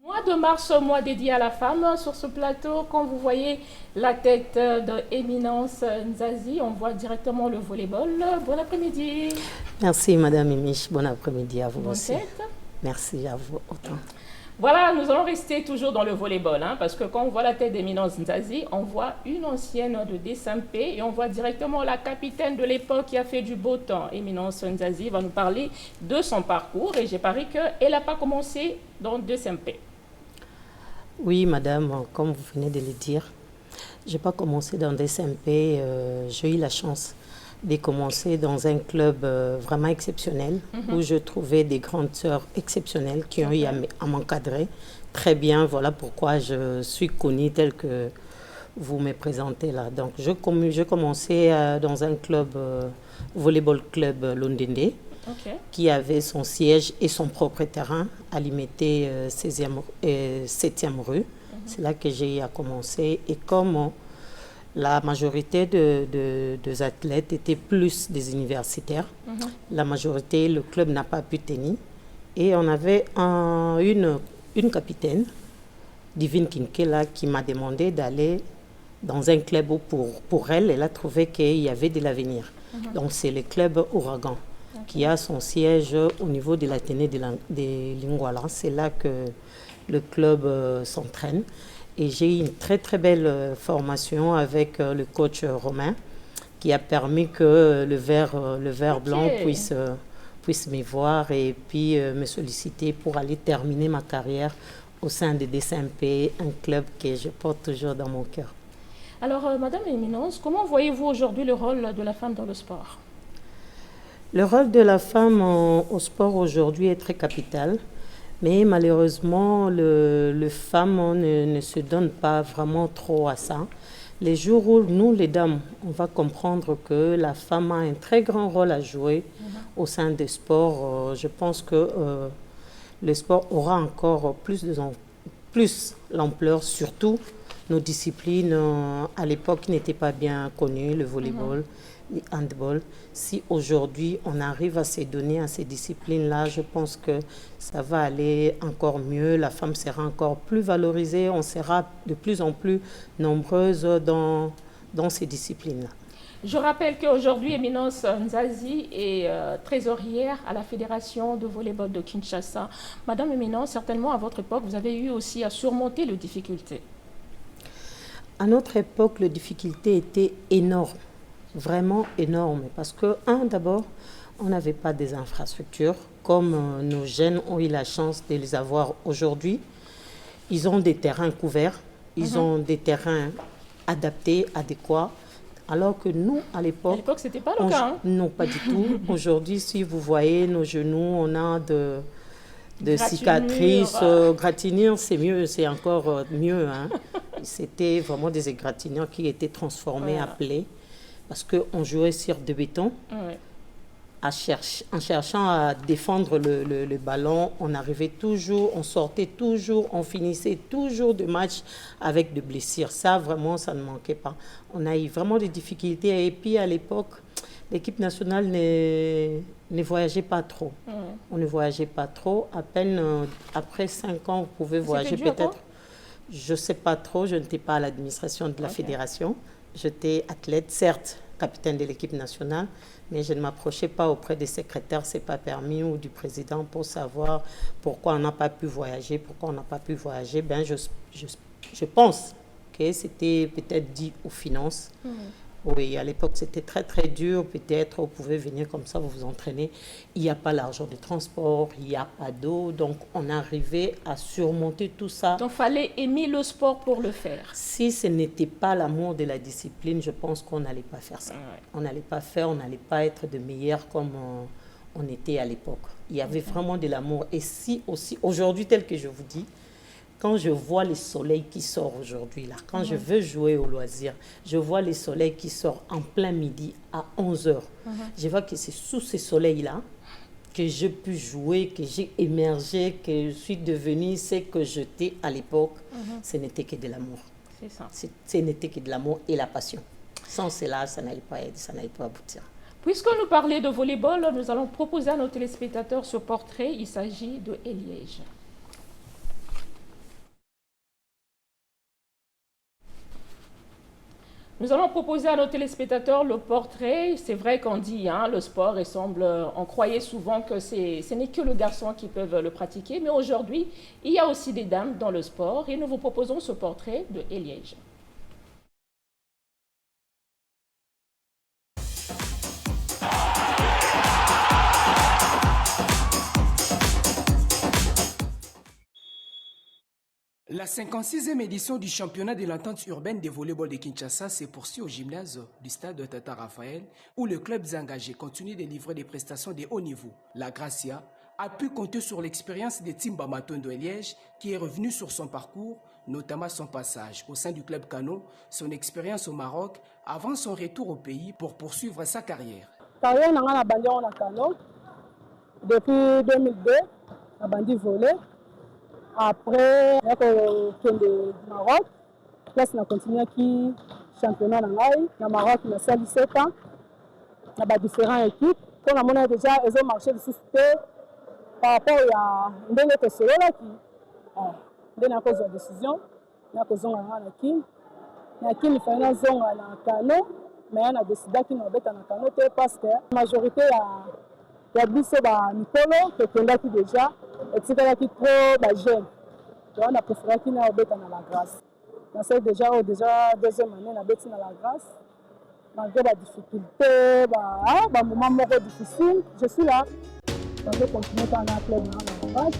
Mois de mars, mois dédié à la femme. Sur ce plateau, quand vous voyez la tête de Éminence Nzazi, on voit directement le volleyball. Bon après-midi. Merci Madame Emich, bon après-midi à vous Bonne aussi. tête. Merci à vous autant. Voilà, nous allons rester toujours dans le volleyball, parce que quand on voit la tête d'Eminence Nzazi, on voit une ancienne de DSMP et on voit directement la capitaine de l'époque qui a fait du beau temps. Eminence Nzazi va nous parler de son parcours et j'ai parié qu'elle n'a pas commencé dans DSMP. Oui, madame, comme vous venez de le dire, je n'ai pas commencé dans DSMP, j'ai eu la chance de commencer dans un club vraiment exceptionnel où je trouvais des grandes sœurs exceptionnelles qui ont eu à m'encadrer très bien. Voilà pourquoi je suis connue telle que vous me présentez là. Donc, je commençais dans un club, volleyball club Londende, qui avait son siège et son propre terrain à Limité 7e rue. C'est là que j'ai commencé. Et comme la majorité des athlètes étaient plus des universitaires. La majorité, le club n'a pas pu tenir. Et on avait une capitaine, Divine Kinkela, qui m'a demandé d'aller dans un club où pour elle, elle a trouvé qu'il y avait de l'avenir. Donc c'est le club Ouragan, qui a son siège au niveau de l'Athénée de Lingouala. C'est là que le club s'entraîne. Et j'ai eu une très très belle formation avec le coach Romain qui a permis que le vert blanc puisse me voir et puis me solliciter pour aller terminer ma carrière au sein de DSMP, un club que je porte toujours dans mon cœur. Alors, Madame Eminence, comment voyez-vous aujourd'hui le rôle de la femme dans le sport? Le rôle de la femme au sport aujourd'hui est très capital. Mais malheureusement, les femmes ne se donnent pas vraiment trop à ça. Les jours où nous, les dames, on va comprendre que la femme a un très grand rôle à jouer au sein des sports, je pense que le sport aura encore plus l'ampleur, surtout nos disciplines à l'époque n'étaient pas bien connues, le volleyball, le handball. Si aujourd'hui on arrive à se donner à ces disciplines-là, je pense que ça va aller encore mieux, la femme sera encore plus valorisée, on sera de plus en plus nombreuses dans ces disciplines-là. Je rappelle qu'aujourd'hui, Eminence Nzazi est trésorière à la Fédération de volleyball de Kinshasa. Madame Eminence, certainement à votre époque, vous avez eu aussi à surmonter les difficultés. À notre époque, les difficultés étaient énormes, vraiment énormes, parce que, d'abord, on n'avait pas des infrastructures, comme nos jeunes ont eu la chance de les avoir aujourd'hui. Ils ont des terrains couverts, ils ont des terrains adaptés, adéquats, alors que nous, à l'époque... À l'époque, ce n'était pas le cas. Non, pas du tout. Aujourd'hui, si vous voyez nos genoux, on a de cicatrices, gratinures, c'est mieux, c'est encore mieux. C'était vraiment des égratignures qui étaient transformées à plaies parce qu'on jouait sur de béton. En cherchant à défendre le ballon, on arrivait toujours, on sortait toujours, on finissait toujours de match avec des blessures. Ça, vraiment, ça ne manquait pas. On a eu vraiment des difficultés. Et puis, à l'époque, l'équipe nationale ne voyageait pas trop. On ne voyageait pas trop. À peine après 5 ans, vous pouvez voyager peut-être. Je ne sais pas trop. Je n'étais pas à l'administration de la fédération. J'étais athlète, certes, capitaine de l'équipe nationale, mais je ne m'approchais pas auprès des secrétaires, c'est pas permis, ou du président pour savoir pourquoi on n'a pas pu voyager, pourquoi on n'a pas pu voyager. Ben, je pense que c'était peut-être dit aux finances. Oui, à l'époque, c'était très, très dur. Peut-être, vous pouvez venir comme ça, vous vous entraînez. Il n'y a pas l'argent de transport, il n'y a pas d'eau. Donc, on arrivait à surmonter tout ça. Donc, il fallait aimer le sport pour le faire. Si ce n'était pas l'amour de la discipline, je pense qu'on n'allait pas faire ça. On n'allait pas faire, on n'allait pas être de meilleurs comme on était à l'époque. Il y avait vraiment de l'amour. Et si aussi, aujourd'hui, tel que je vous dis, quand je vois le soleil qui sort aujourd'hui, là, quand je veux jouer au loisir, je vois le soleil qui sort en plein midi à 11h. Je vois que c'est sous ce soleil-là que je peux jouer, que j'ai émergé, que je suis devenue ce que j'étais à l'époque. Ce n'était que de l'amour. C'est ça. Ce n'était que de l'amour et la passion. Sans cela, ça n'allait pas aboutir. Puisque nous parlons de volleyball, nous allons proposer à nos téléspectateurs ce portrait. Il s'agit de Eliège. Nous allons proposer à nos téléspectateurs le portrait. C'est vrai qu'on dit, le sport, on croyait souvent que ce n'est que les garçons qui peuvent le pratiquer, mais aujourd'hui, il y a aussi des dames dans le sport et nous vous proposons ce portrait de Eliège. La 56e édition du championnat de l'entente urbaine de volleyball de Kinshasa se poursuit au gymnase du stade Tata Raphaël où le club engagé continue de livrer des prestations de haut niveau. La Gracia a pu compter sur l'expérience de Timba Matondo Eliège qui est revenu sur son parcours, notamment son passage au sein du club Kano, son expérience au Maroc avant son retour au pays pour poursuivre sa carrière. Carrière na bandi on Kano depuis 2002, na bandi volé. Après, je suis au Maroc. Place na continué qui championnat na Maroc, na 17 ans. Na différentes équipes. Quand on a déjà ils ont marché de société par rapport à ndenge to solo qui ndena cause de décision, na cause na kim. Na kim il fallait zonga na Kano, mais on a décidé qu'il n'obète na Kano parce que la majorité ya biso ba mikolo que kendaki déjà et c'est qui trop jeune. Donc on a préféré qu'il n'a obéi dans la grâce. On sait déjà deuxième année on a bêti dans la grâce. Malgré la difficulté, moment difficile, je suis là. Je vais continuer dans la club dans la grâce.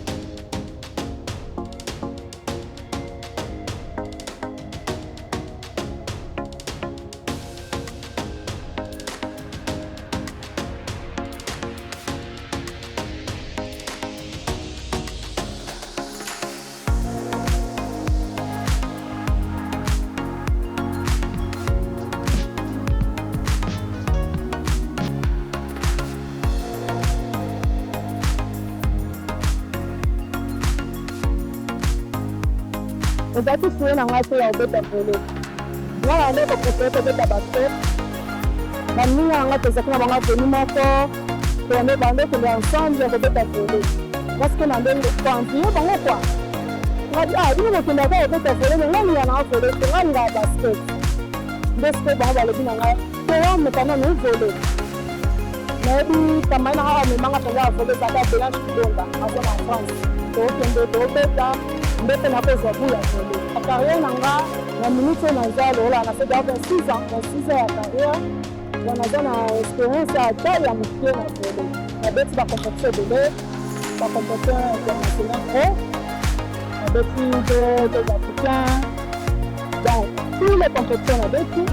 Ezaki souhait na ngai ya kobeta vole ngai nde koprefere kobeta basket baninga yanga tozalaki na bango veni moko tone bando kende ensemble ya kobeta vole parceke na ndenge koanvie bango kua ngai bino bokendaka kobeta vole me ngai linga nanga vole te ngai linga basket nde sikoyo bango balobi na ngai toyamekana mi vole nayebi kamai na ngai bamemanga mpenza ya vole ezaka belange kidonga azo na france tokende tobeta mbete na kozwa buya vole. La carrière nanga na minute naza lola na fait 26 ans ya carrière. On a expérience à taille à moutié na vole. Na beti ba compétition de l'air, ba compétition internationale pro, na beti des africains. Donc tous les compétitions na beti.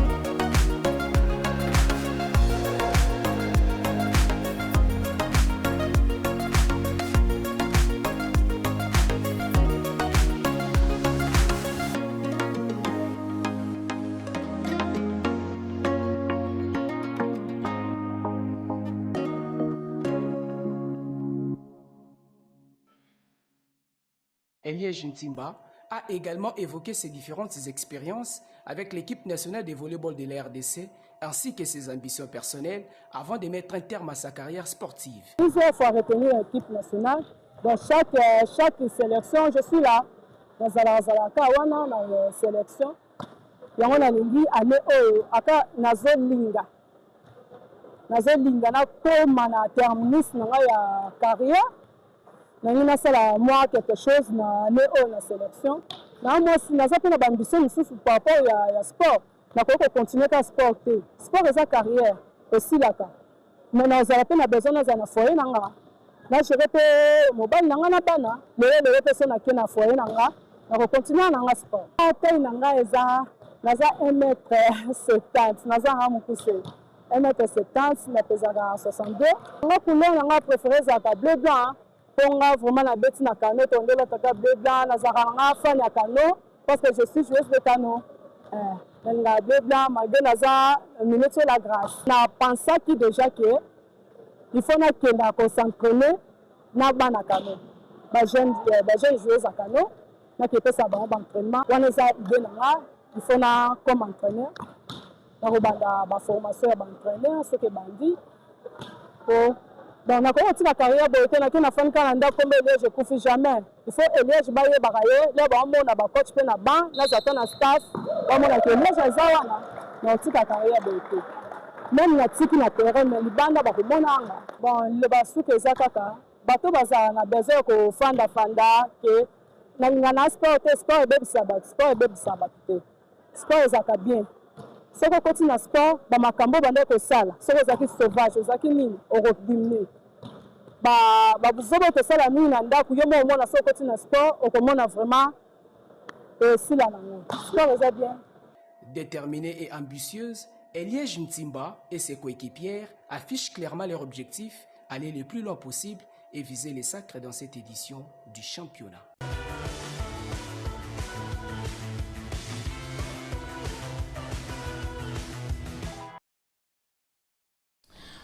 Eliège Ntimba a également évoqué ses différentes expériences avec l'équipe nationale de volleyball de la RDC ainsi que ses ambitions personnelles avant de mettre un terme à sa carrière sportive. Plusieurs fois retenir l'équipe nationale. Dans chaque sélection, je suis là. Dans la sélection, il y a une année aka nazolinga na koma na terminus na ya carrière. Nangina sala moi quelque chose na la sélection. Na moi si naza pe na ambition lisusu par rapport ya sport. Na ko continuer ka sport. Sport eza carrière aussi là ka. Mais na za pe na besoin na foyer nanga. Na je pe mobile nanga na bana, le pe na ke na foyer nanga. Na ko continuer nanga sport. Taille nanga eza naza 1m70, naza ha mukuse. 1m70 na pesaka 62. Nga couleur nanga préférée za bleu blanc. Ponga vraiment la bête na Kano, tondé la taka bleu blanc, na zaranga fan ya Kano, parce que je suis joueuse de Kano. La bleu blanc, malgré naza minute la grâce. Na pensé qui déjà que il faut na kenda s'entraîner na bana Kano. Ba jeune joueuse à Kano, na qui peut ça ba entraînement. On est à Benanga, il faut na comme entraîneur. Na robanda ba formation ba entraîneur, ce que bandi. Donc, on a commencé la carrière, on a fait un calendrier comme Eliège, je ne confie jamais. Il faut Eliège, il y a un coach, il y a un staff, il y a un Eliège, na tika carrière bete même na tiki na terrain mais libanda ba komona anga bon le basuka eza kaka bato bazala na besoin ko fanda ke na ngana sport ebebisa bato te sport ezaka bien soki okoti na sport bamakambo bande kosala soki ozalaki sauvage ozalaki nini okodimine bazobo tosala nini na ndako yo mo omona soki okoti na sport okomona vraiment esila nango sport eza bien. Déterminée et ambitieuse, Eliège Ntimba et ses coéquipières affichent clairement leur objectif, aller le plus loin possible et viser les sacres dans cette édition du championnat.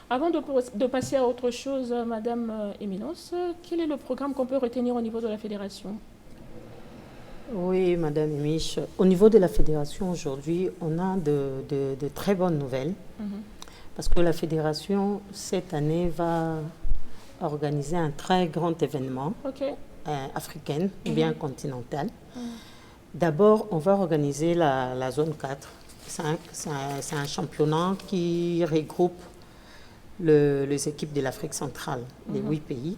Avant de passer à autre chose, Madame Éminence, quel est le programme qu'on peut retenir au niveau de la fédération? Oui, Madame Emiche, au niveau de la fédération aujourd'hui, on a de très bonnes nouvelles parce que la fédération, cette année, va organiser un très grand événement africain, bien continental. D'abord, on va organiser la zone 4-5. C'est un championnat qui regroupe les équipes de l'Afrique centrale, les 8 pays.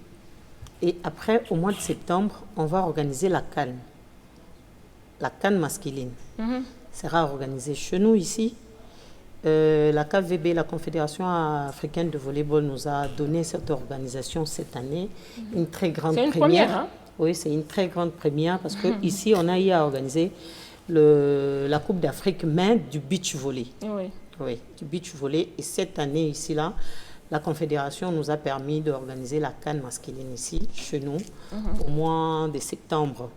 Et après, au mois de septembre, on va organiser la CAN. La CAN masculine sera organisée chez nous ici. La KVB, la Confédération africaine de volleyball, nous a donné cette organisation cette année. Une très grande première. C'est une première, hein? Oui, c'est une très grande première parce qu'ici, on a eu à organiser la Coupe d'Afrique main du beach volley. Oui, du beach volley. Et cette année, ici, là, la Confédération nous a permis d'organiser la CAN masculine ici, chez nous, au mois de septembre.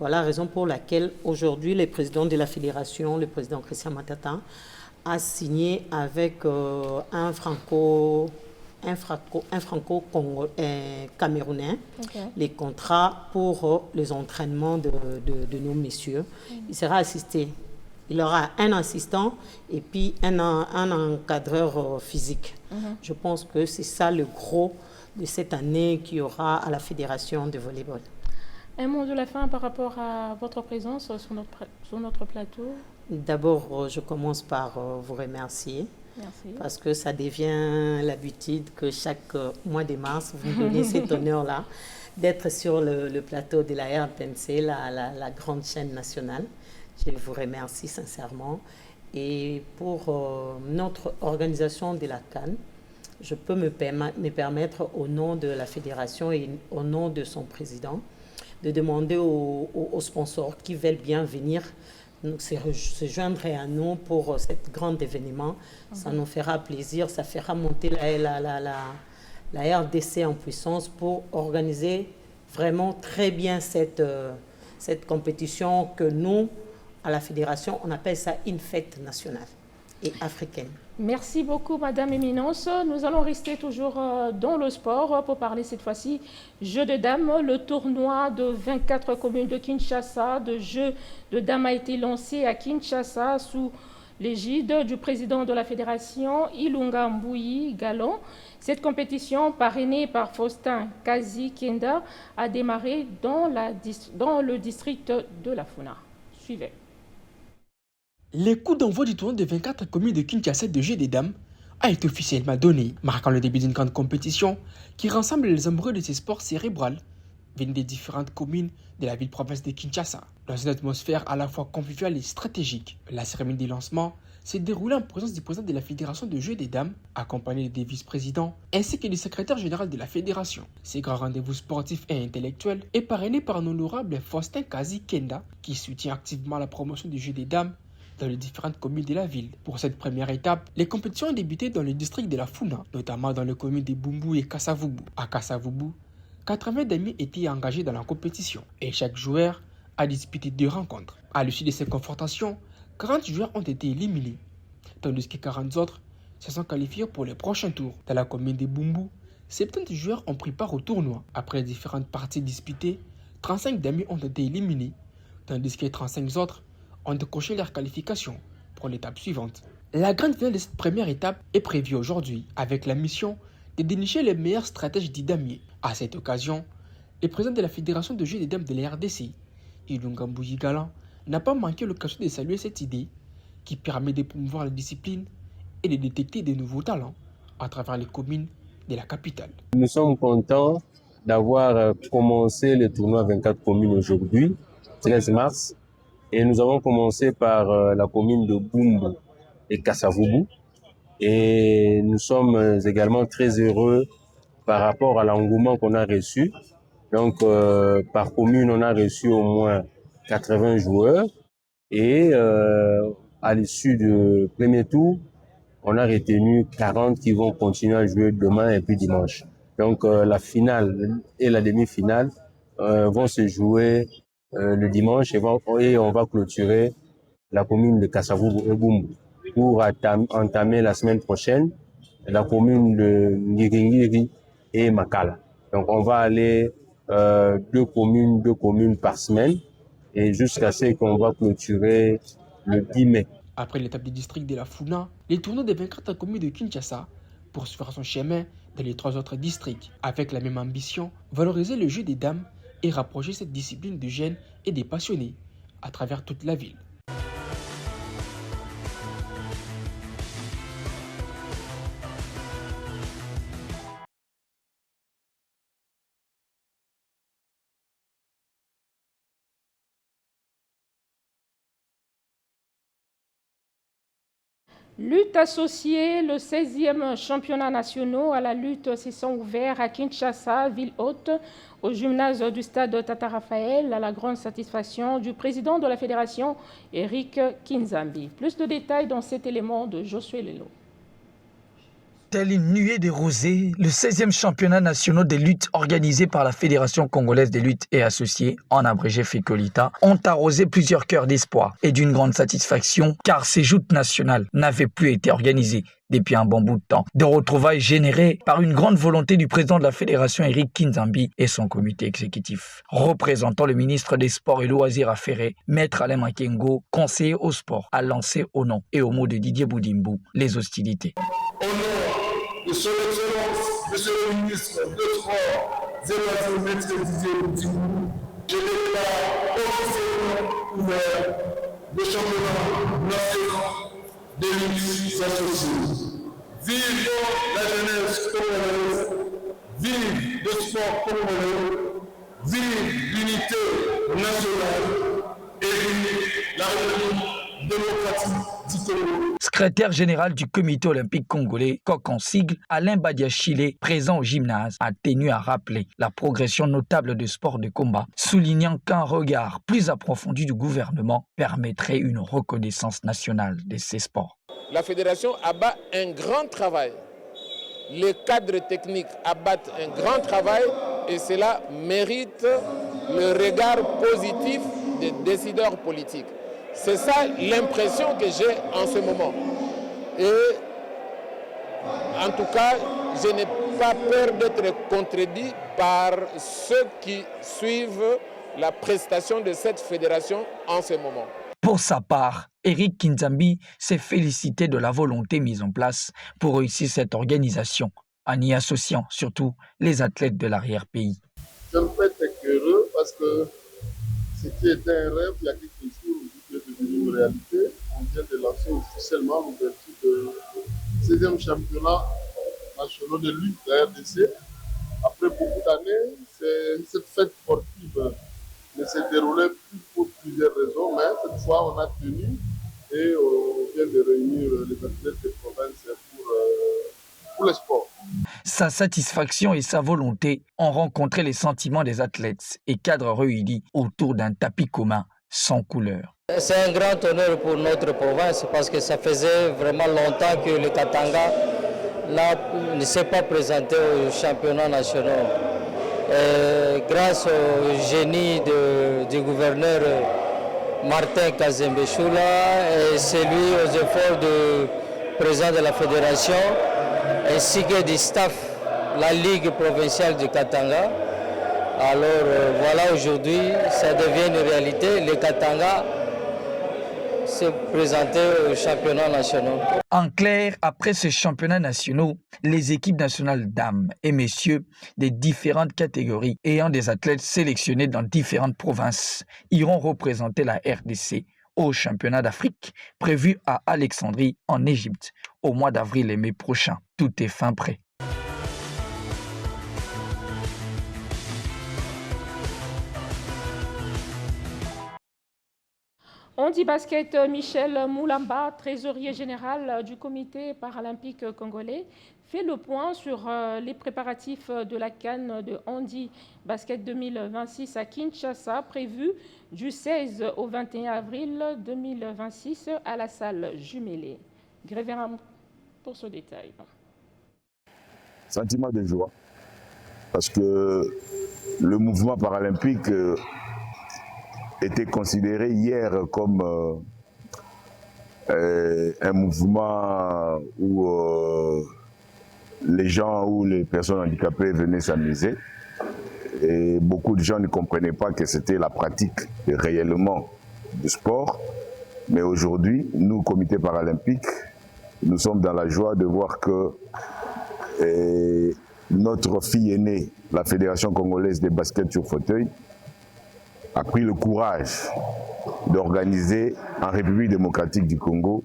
Voilà la raison pour laquelle aujourd'hui, le président de la Fédération, le président Christian Matata, a signé avec un franco-camerounais les contrats pour les entraînements de nos messieurs. Il sera assisté. Il aura un assistant et puis un encadreur physique. Je pense que c'est ça le gros de cette année qu'il y aura à la Fédération de volleyball. Un mot de la fin par rapport à votre présence sur notre plateau. D'abord, je commence par vous remercier. Merci. Parce que ça devient l'habitude que chaque mois de mars, vous me donnez cet honneur-là d'être sur le plateau de la RTNC, la grande chaîne nationale. Je vous remercie sincèrement. Et pour notre organisation de la CAN, je peux me permettre au nom de la fédération et au nom de son président de demander aux sponsors qui veulent bien venir se joindre à nous pour cet grand événement. Ça nous fera plaisir, ça fera monter la RDC en puissance pour organiser vraiment très bien cette compétition que nous, à la fédération, on appelle ça une fête nationale et africaine. Merci beaucoup, Madame Éminence. Nous allons rester toujours dans le sport pour parler cette fois-ci jeu de dames. Le tournoi de 24 communes de Kinshasa de jeux de dames a été lancé à Kinshasa sous l'égide du président de la fédération, Ilunga Mbouyi Galon. Cette compétition, parrainée par Faustin Kazi Kenda, a démarré dans le district de la Funa. Suivez. Le coup d'envoi du tournoi de 24 communes de Kinshasa de jeu des dames a été officiellement donné, marquant le début d'une grande compétition qui rassemble les amoureux de ces sports cérébrales venus des différentes communes de la ville-province de Kinshasa. Dans une atmosphère à la fois conviviale et stratégique, la cérémonie de lancement s'est déroulée en présence du président de la Fédération de jeu des dames, accompagné des vice-présidents, ainsi que du secrétaire général de la Fédération. Ces grands rendez-vous sportifs et intellectuels est parrainé par l'honorable Faustin Kazi Kenda, qui soutient activement la promotion du jeu des dames dans les différentes communes de la ville. Pour cette première étape, les compétitions ont débuté dans le district de la Funa, notamment dans les communes de Bumbu et Kasavubu. À Kasavubu, 80 dames étaient engagés dans la compétition et chaque joueur a disputé 2 rencontres. À l'issue de ces confrontations, 40 joueurs ont été éliminés, tandis que 40 autres se sont qualifiés pour les prochains tours. Dans la commune de Bumbu, 70 joueurs ont pris part au tournoi. Après les différentes parties disputées, 35 dames ont été éliminés, tandis que 35 autres ont décroché leur qualification pour l'étape suivante. La grande finale de cette première étape est prévue aujourd'hui, avec la mission de dénicher les meilleurs stratèges didamiers. À cette occasion, le président de la Fédération de jeu des dames de la RDC, Ilunga Mbouyi Galon, n'a pas manqué l'occasion de saluer cette idée qui permet de promouvoir la discipline et de détecter de nouveaux talents à travers les communes de la capitale. Nous sommes contents d'avoir commencé le tournoi 24 communes aujourd'hui, 13 mars, et nous avons commencé par la commune de Bumbu et Kasavubu. Et nous sommes également très heureux par rapport à l'engouement qu'on a reçu. Donc, par commune, on a reçu au moins 80 joueurs. Et à l'issue du premier tour, on a retenu 40 qui vont continuer à jouer demain et puis dimanche. Donc, la finale et la demi-finale vont se jouer le dimanche et on va clôturer la commune de Kasavubu et Bumbu pour entamer la semaine prochaine la commune de Ngiringiri et Makala. Donc, on va aller deux communes par semaine et jusqu'à ce qu'on va clôturer le 10 mai. Après l'étape du district de la Funa, les tournois des 24 communes de Kinshasa poursuivra son chemin dans les 3 autres districts, avec la même ambition, valoriser le jeu des dames et rapprocher cette discipline de jeunes et des passionnés à travers toute la ville. Lutte associée, le 16e championnat national à la lutte se sont ouverts à Kinshasa, ville haute, au gymnase du stade Tata Raphaël, à la grande satisfaction du président de la fédération, Eric Kinzambi. Plus de détails dans cet élément de Josué Lelo. Telle une nuée de rosée, le 16e championnat national des luttes organisé par la Fédération congolaise des luttes et associés, en abrégé FECOLITA, ont arrosé plusieurs cœurs d'espoir et d'une grande satisfaction car ces joutes nationales n'avaient plus été organisées depuis un bon bout de temps. De retrouvailles générées par une grande volonté du président de la Fédération, Eric Kinzambi, et son comité exécutif. Représentant le ministre des Sports et Loisirs affairés, Maître Alain Makengo, conseiller au sport, a lancé au nom et au mot de Didier Boudimbu les hostilités. De son excellence, monsieur le ministre des Sports et Loisirs, Maître Didier Boudimbu, je déclare officiellement ouvert le championnat national des luttes associées. Vive la jeunesse congolaise, vive le sport congolais, vive l'unité nationale et vive la République démocratique du Congo. Secrétaire général du comité olympique congolais, coq en sigle, Alain Badiachile, présent au gymnase, a tenu à rappeler la progression notable de sport de combat, soulignant qu'un regard plus approfondi du gouvernement permettrait une reconnaissance nationale de ces sports. La fédération abat un grand travail. Les cadres techniques abattent un grand travail et cela mérite le regard positif des décideurs politiques. C'est ça l'impression que j'ai en ce moment. Et en tout cas, je n'ai pas peur d'être contredit par ceux qui suivent la prestation de cette fédération en ce moment. Pour sa part, Eric Kinzambi s'est félicité de la volonté mise en place pour réussir cette organisation, en y associant surtout les athlètes de l'arrière-pays. Je me fais être heureux parce que ce qui était un rêve il y a quelques jours est devenu une réalité. On vient de lancer officiellement l'ouverture du 16e championnat national de lutte de la RDC. Après beaucoup d'années, cette fête sportive ne s'est déroulée plus pour plusieurs raisons, mais cette fois on a tenu et on vient de réunir les athlètes de province pour le sport. Sa satisfaction et sa volonté ont rencontré les sentiments des athlètes et cadres réunis autour d'un tapis commun sans couleur. C'est un grand honneur pour notre province parce que ça faisait vraiment longtemps que le Katanga ne s'est pas présenté aux championnats nationaux. Grâce au génie du gouverneur Martin Kazembe-Choula et celui aux efforts du président de la fédération ainsi que du staff, la Ligue provinciale du Katanga. Alors voilà, aujourd'hui, ça devient une réalité. Le Katanga s'est présenté aux championnats nationaux. En clair, après ces championnats nationaux, les équipes nationales dames et messieurs des différentes catégories ayant des athlètes sélectionnés dans différentes provinces iront représenter la RDC au championnat d'Afrique prévu à Alexandrie en Égypte au mois d'avril et mai prochain. Tout est fin prêt. On dit basket, Michel Moulamba, trésorier général du comité paralympique congolais, fait le point sur les préparatifs de la CAN de handi basket 2026 à Kinshasa, prévu du 16 au 21 avril 2026 à la salle jumelée. Grévérin pour ce détail. Sentiment de joie, parce que le mouvement paralympique était considéré hier comme un mouvement où les gens ou les personnes handicapées venaient s'amuser. Et beaucoup de gens ne comprenaient pas que c'était la pratique réellement du sport. Mais aujourd'hui, nous, comité paralympique, nous sommes dans la joie de voir que notre fille aînée, la Fédération congolaise des baskets sur fauteuil, a pris le courage d'organiser en République démocratique du Congo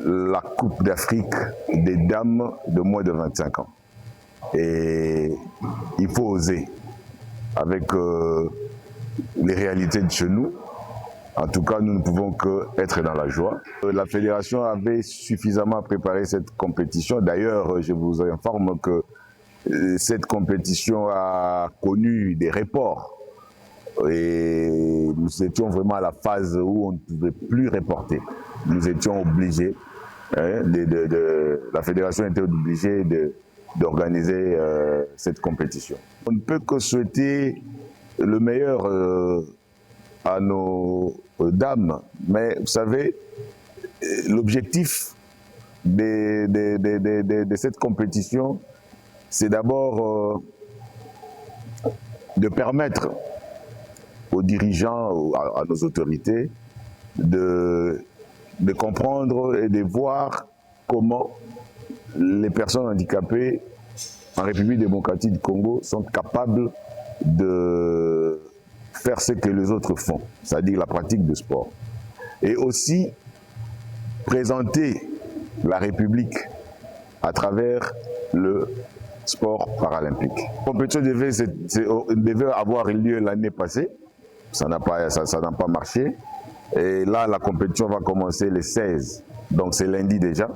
la Coupe d'Afrique des dames de moins de 25 ans. Et il faut oser avec les réalités de chez nous. En tout cas, nous ne pouvons qu'être dans la joie. La fédération avait suffisamment préparé cette compétition. D'ailleurs, je vous informe que cette compétition a connu des reports. Et nous étions vraiment à la phase où on ne pouvait plus reporter. Nous étions obligés, la fédération était obligée d'organiser cette compétition. On ne peut que souhaiter le meilleur à nos dames, mais vous savez, l'objectif de cette compétition, c'est d'abord de permettre aux dirigeants, à nos autorités, de comprendre et de voir comment les personnes handicapées en République démocratique du Congo sont capables de faire ce que les autres font, c'est-à-dire la pratique du sport. Et aussi présenter la République à travers le sport paralympique. La compétition devait avoir lieu l'année passée. Ça n'a pas marché. Et là, la compétition va commencer le 16. Donc c'est lundi déjà.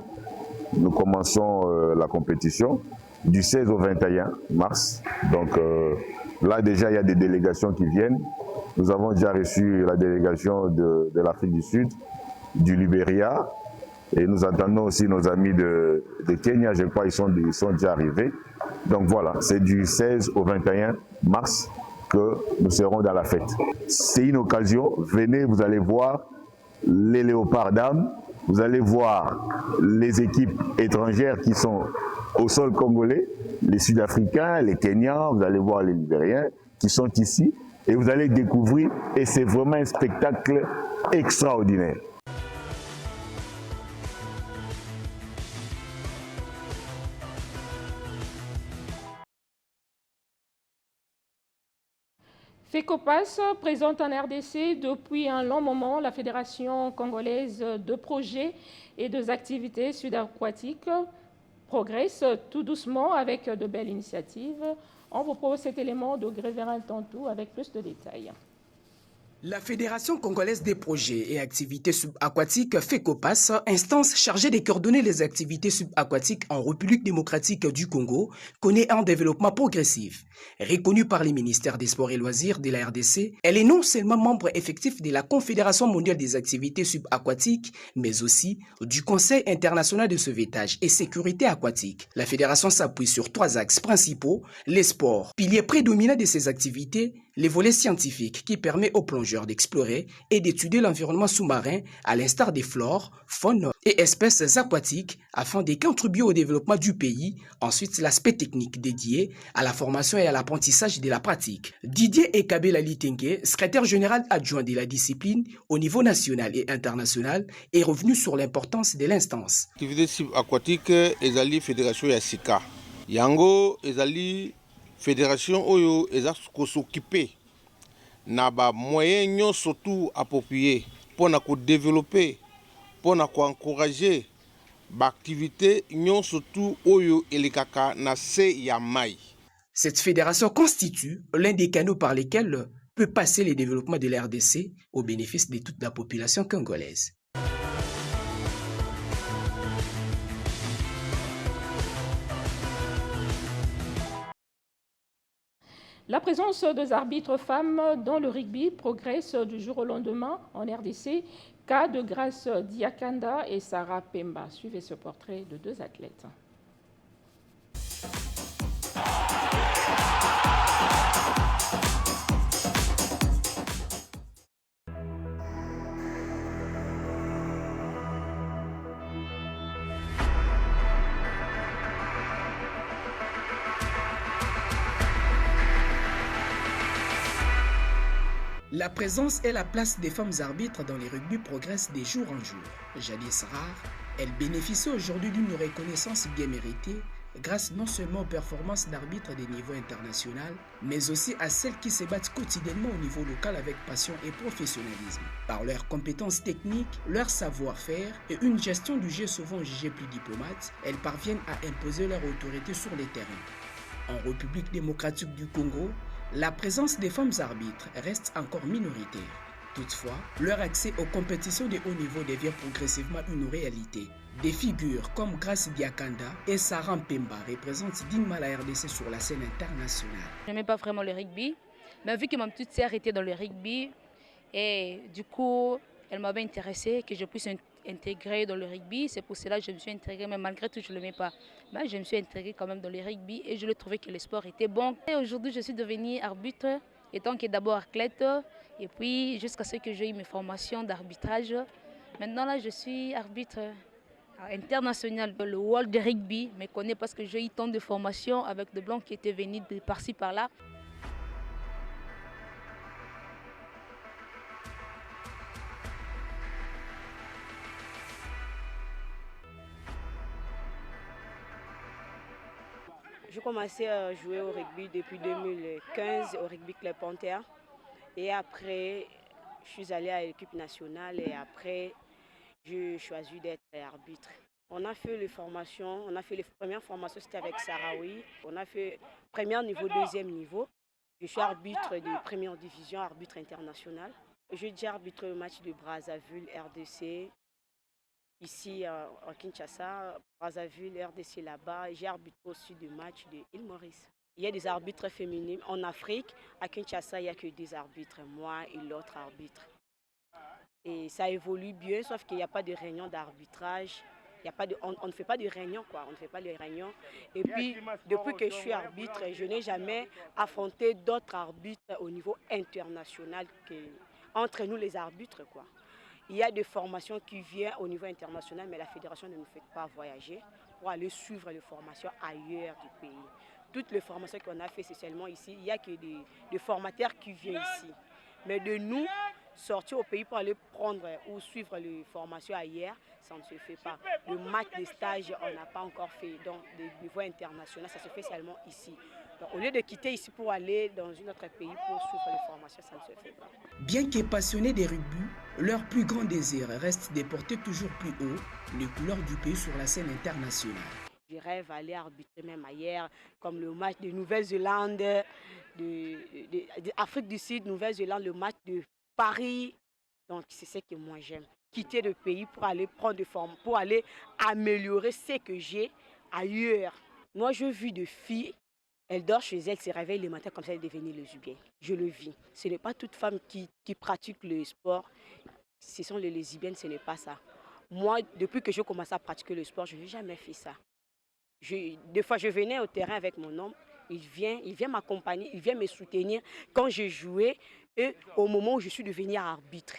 Nous commençons la compétition du 16 au 21 mars. Donc là déjà, il y a des délégations qui viennent. Nous avons déjà reçu la délégation de l'Afrique du Sud, du Libéria. Et nous attendons aussi nos amis de Kenya. Je crois qu'ils sont déjà arrivés. Donc voilà, c'est du 16 au 21 mars que nous serons dans la fête. C'est une occasion, venez, vous allez voir les léopards dames, vous allez voir les équipes étrangères qui sont au sol congolais, les Sud-Africains, les Kenyans, vous allez voir les Libériens qui sont ici et vous allez découvrir, et c'est vraiment un spectacle extraordinaire. FECOPAS présente en RDC depuis un long moment la Fédération congolaise de projets et des activités subaquatiques progresse tout doucement avec de belles initiatives. On vous propose cet élément de Grévérin Tantou avec plus de détails. La Fédération congolaise des projets et activités subaquatiques FECOPAS, instance chargée de coordonner les activités subaquatiques en République démocratique du Congo, connaît un développement progressif. Reconnue par les ministères des Sports et Loisirs de la RDC, elle est non seulement membre effectif de la Confédération mondiale des activités subaquatiques, mais aussi du Conseil international de sauvetage et sécurité aquatique. La fédération s'appuie sur 3 axes principaux: les sports, pilier prédominant de ces activités, les volets scientifiques qui permet aux plongeurs d'explorer et d'étudier l'environnement sous-marin à l'instar des flores, faunes et espèces aquatiques afin de contribuer au développement du pays. Ensuite, l'aspect technique dédié à la formation et à l'apprentissage de la pratique. Didier Ekabela Litengue, secrétaire général adjoint de la discipline au niveau national et international, est revenu sur l'importance de l'instance. L'activité subaquatique est fédération Yassika. Yango est fédération oyo eza s'occuper na ba moyen surtout approprié pour développer, pour encourager l'activité, surtout Oyo et les Kaka na se Yamai. Cette fédération constitue l'un des canaux par lesquels peut passer le développement de la RDC au bénéfice de toute la population congolaise. La présence des arbitres femmes dans le rugby progresse du jour au lendemain en RDC. Cas de Grace Diakanda et Sarah Pemba. Suivez ce portrait de deux athlètes. La présence et la place des femmes arbitres dans les rugby progressent de jour en jour. Jadis rare, elles bénéficient aujourd'hui d'une reconnaissance bien méritée grâce non seulement aux performances d'arbitres de niveau international, mais aussi à celles qui se battent quotidiennement au niveau local avec passion et professionnalisme. Par leurs compétences techniques, leur savoir-faire et une gestion du jeu souvent jugée plus diplomate, elles parviennent à imposer leur autorité sur les terrains. En République démocratique du Congo, la présence des femmes arbitres reste encore minoritaire. Toutefois, leur accès aux compétitions de haut niveau devient progressivement une réalité. Des figures comme Grace Diakanda et Sarah Pemba représentent dignement la RDC sur la scène internationale. Je n'aimais pas vraiment le rugby, mais vu que ma petite sœur était dans le rugby, et du coup, elle m'avait intéressée que je puisse intégrer dans le rugby. C'est pour cela que je me suis intégrée, mais malgré tout, je ne l'aimais pas. Mais je me suis intégrée quand même dans le rugby et je le trouvais que le sport était bon. Et aujourd'hui, je suis devenue arbitre, étant que d'abord athlète, et puis jusqu'à ce que j'ai eu mes formations d'arbitrage. Maintenant, là, je suis arbitre international. Le World Rugby me connaît parce que j'ai eu tant de formations avec des blancs qui étaient venus de par-ci, par-là. J'ai commencé à jouer au rugby depuis 2015 au Rugby Club Panthère. Et après, je suis allée à l'équipe nationale et après, j'ai choisi d'être arbitre. On a fait les formations, on a fait les premières formations, c'était avec Sarawi. On a fait premier niveau, deuxième niveau. Je suis arbitre de première division, arbitre international. J'ai déjà arbitré le match de Brazzaville, RDC. Ici à Kinshasa, Brazzaville, RDC là-bas. J'ai arbitré aussi des matchs de Île Maurice. Il y a des arbitres féminins. En Afrique, à Kinshasa, il n'y a que des arbitres, moi et l'autre arbitre. Et ça évolue bien, sauf qu'il n'y a pas de réunion d'arbitrage. On ne fait pas de réunion, quoi. On ne fait pas de réunion. Et puis, depuis que je suis arbitre, je n'ai jamais affronté d'autres arbitres au niveau international entre nous les arbitres, quoi. Il y a des formations qui viennent au niveau international, mais la fédération ne nous fait pas voyager pour aller suivre les formations ailleurs du pays. Toutes les formations qu'on a faites, c'est seulement ici. Il n'y a que des formateurs qui viennent ici. Mais de nous, sortir au pays pour aller prendre ou suivre les formations ailleurs, ça ne se fait pas. Le match de stage, on n'a pas encore fait. Donc, des niveaux internationaux, ça se fait seulement ici. Donc, au lieu de quitter ici pour aller dans un autre pays pour suivre les formations, ça ne se fait pas. Bien que passionnés des rugby, leur plus grand désir reste de porter toujours plus haut les couleurs du pays sur la scène internationale. Je rêve d'aller arbitrer même ailleurs, comme le match de Nouvelle-Zélande, d'Afrique du Sud, Nouvelle-Zélande, le match de Paris. Donc c'est ce que moi j'aime. Quitter le pays pour aller prendre des formes, pour aller améliorer ce que j'ai ailleurs. Moi, je vis des filles, elles dorment chez elles, se réveillent le matin comme ça, elles deviennent lesbiennes. Je le vis. Ce n'est pas toute femme qui pratique le sport. Ce sont les lesbiennes, ce n'est pas ça. Moi, depuis que j'ai commencé à pratiquer le sport, je n'ai jamais fait ça. Des fois, je venais au terrain avec mon homme, il vient m'accompagner, il vient me soutenir quand j'ai joué et au moment où je suis devenue arbitre.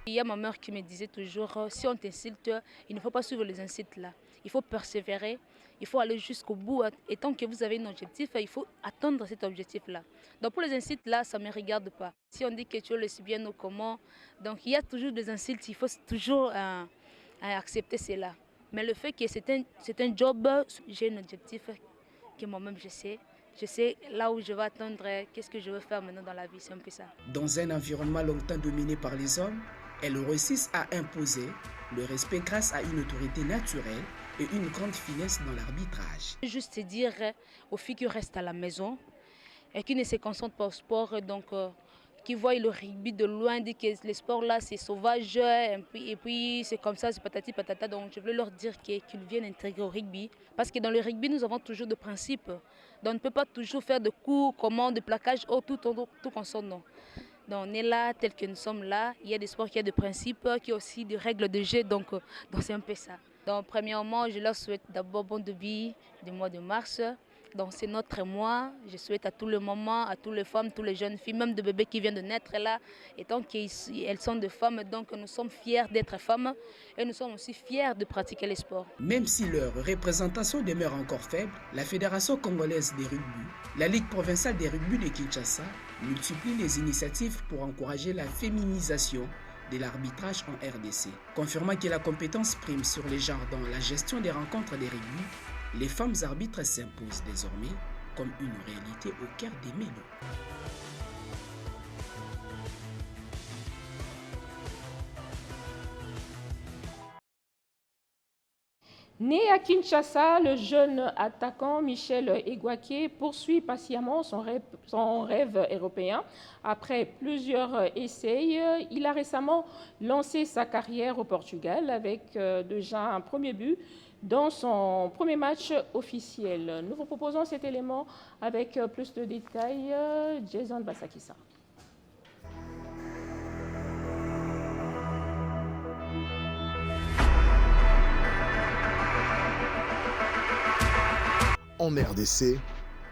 Il y a ma mère qui me disait toujours, si on t'insulte, il ne faut pas suivre les insultes là. Il faut persévérer, il faut aller jusqu'au bout. Et tant que vous avez un objectif, il faut atteindre cet objectif-là. Donc pour les insultes là, ça ne me regarde pas. Si on dit que tu es lesbienne ou comment, donc il y a toujours des insultes, il faut toujours accepter cela. Mais le fait que c'est un job, j'ai un objectif que moi-même je sais là où je vais atteindre, qu'est-ce que je veux faire maintenant dans la vie, c'est un peu ça. Dans un environnement longtemps dominé par les hommes, elles réussissent à imposer le respect grâce à une autorité naturelle et une grande finesse dans l'arbitrage. Juste dire aux filles qui restent à la maison et qui ne se concentrent pas au sport, donc qui voient le rugby de loin, disent que le sport là c'est sauvage et puis c'est comme ça, c'est patati patata. Donc je voulais leur dire qu'ils viennent intégrer au rugby parce que dans le rugby nous avons toujours des principes. Donc on ne peut pas toujours faire de coups, commandes, de plaquages, tout consort, non. Donc on est là tel que nous sommes là. Il y a des sports qui ont des principes, qui ont aussi des règles de jeu, donc c'est un peu ça. Donc premièrement, je leur souhaite d'abord bon début du mois de mars. Donc c'est notre mois. Je souhaite à tout le moment, à toutes les femmes, toutes les jeunes filles, même des bébés qui viennent de naître là, et tant qu'elles sont des femmes, donc nous sommes fiers d'être femmes et nous sommes aussi fiers de pratiquer les sports. Même si leur représentation demeure encore faible, la Fédération congolaise des rugby, la Ligue provinciale des rugby de Kinshasa, multiplie les initiatives pour encourager la féminisation de l'arbitrage en RDC. Confirmant que la compétence prime sur les genres dans la gestion des rencontres des rugby, les femmes arbitres s'imposent désormais comme une réalité au cœur des mélos. Né à Kinshasa, le jeune attaquant Michel Egwake poursuit patiemment son rêve européen. Après plusieurs essais, il a récemment lancé sa carrière au Portugal avec déjà un premier but dans son premier match officiel. Nous vous proposons cet élément avec plus de détails. Jason Basakissa. En RDC,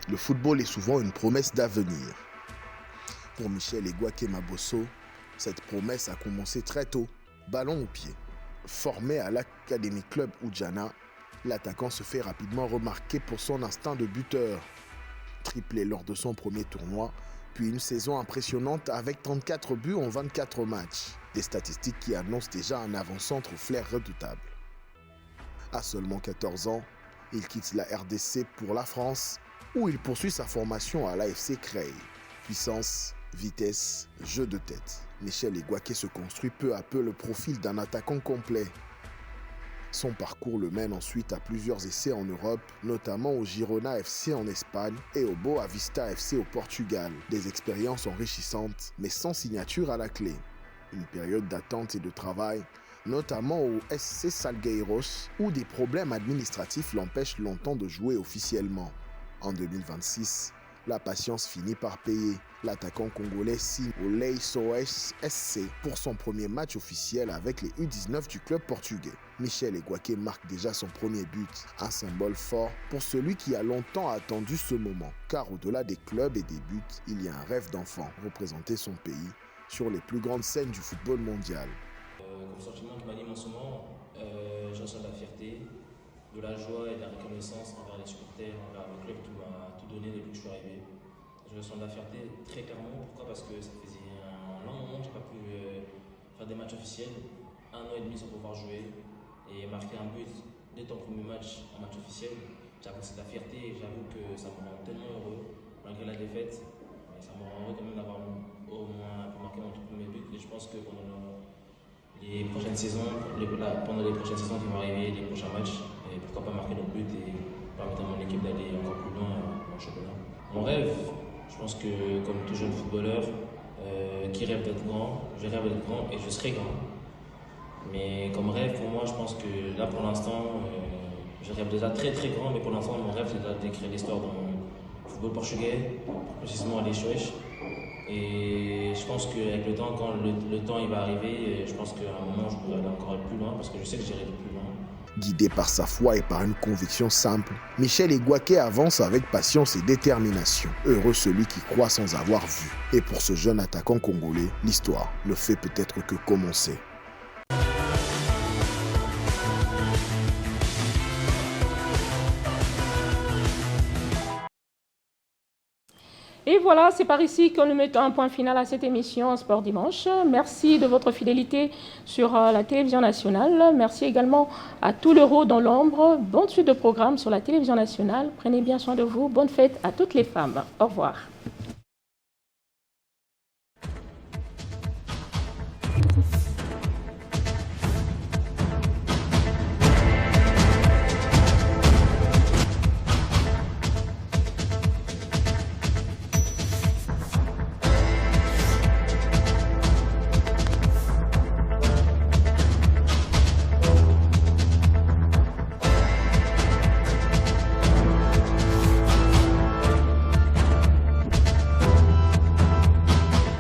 le football est souvent une promesse d'avenir. Pour Michel Egwake Mabosso, cette promesse a commencé très tôt, ballon au pied. Formé à l'Académie Club Oudjana, l'attaquant se fait rapidement remarquer pour son instinct de buteur. Triplé lors de son premier tournoi, puis une saison impressionnante avec 34 buts en 24 matchs. Des statistiques qui annoncent déjà un avant-centre au flair redoutable. À seulement 14 ans, il quitte la RDC pour la France, où il poursuit sa formation à l'AFC Creil. Puissance, vitesse, jeu de tête. Michel Egwake se construit peu à peu le profil d'un attaquant complet. Son parcours le mène ensuite à plusieurs essais en Europe, notamment au Girona FC en Espagne et au Boa Vista FC au Portugal. Des expériences enrichissantes, mais sans signature à la clé. Une période d'attente et de travail, notamment au SC Salgueiros, où des problèmes administratifs l'empêchent longtemps de jouer officiellement. En 2026, la patience finit par payer. L'attaquant congolais signe au Leissoes SC pour son premier match officiel avec les U19 du club portugais. Michel Egwake marque déjà son premier but, un symbole fort pour celui qui a longtemps attendu ce moment. Car au-delà des clubs et des buts, il y a un rêve d'enfant, représenter son pays sur les plus grandes scènes du football mondial. Le sentiment qui m'anime en ce moment, je ressens de la fierté, de la joie et de la reconnaissance envers les supporters, envers le club qui m'a tout donné depuis que je suis arrivé. Je ressens de la fierté très clairement. Pourquoi? Parce que ça faisait un long moment que je n'ai pas pu faire des matchs officiels, 1 an et demi sans pouvoir jouer et marquer un but dès ton premier match en match officiel. J'avoue que c'est de la fierté et j'avoue que ça me rend tellement heureux malgré la défaite. Mais ça me rend heureux quand même d'avoir au moins marqué mon tout premier but et je pense que pendant les prochaines saisons, pendant les prochaines saisons qui vont arriver, les prochains matchs, et pourquoi pas marquer notre but et permettre à mon équipe d'aller encore plus loin dans le championnat. Mon rêve, je pense que comme tout jeune footballeur qui rêve d'être grand, je rêve d'être grand et je serai grand. Mais comme rêve, pour moi, je pense que là pour l'instant, je rêve déjà très très grand, mais pour l'instant, mon rêve c'est d'écrire l'histoire dans le football portugais, précisément à Leixões. Et je pense qu'avec le temps, quand le temps il va arriver, je pense qu'à un moment je pourrai aller encore plus loin parce que je sais que j'irai plus loin. Guidé par sa foi et par une conviction simple, Michel Egwake avance avec patience et détermination. Heureux celui qui croit sans avoir vu. Et pour ce jeune attaquant congolais, l'histoire ne fait peut-être que commencer. Et voilà, c'est par ici que nous mettons un point final à cette émission Sport Dimanche. Merci de votre fidélité sur la télévision nationale. Merci également à tout l'Euro dans l'ombre. Bonne suite de programme sur la télévision nationale. Prenez bien soin de vous. Bonne fête à toutes les femmes. Au revoir.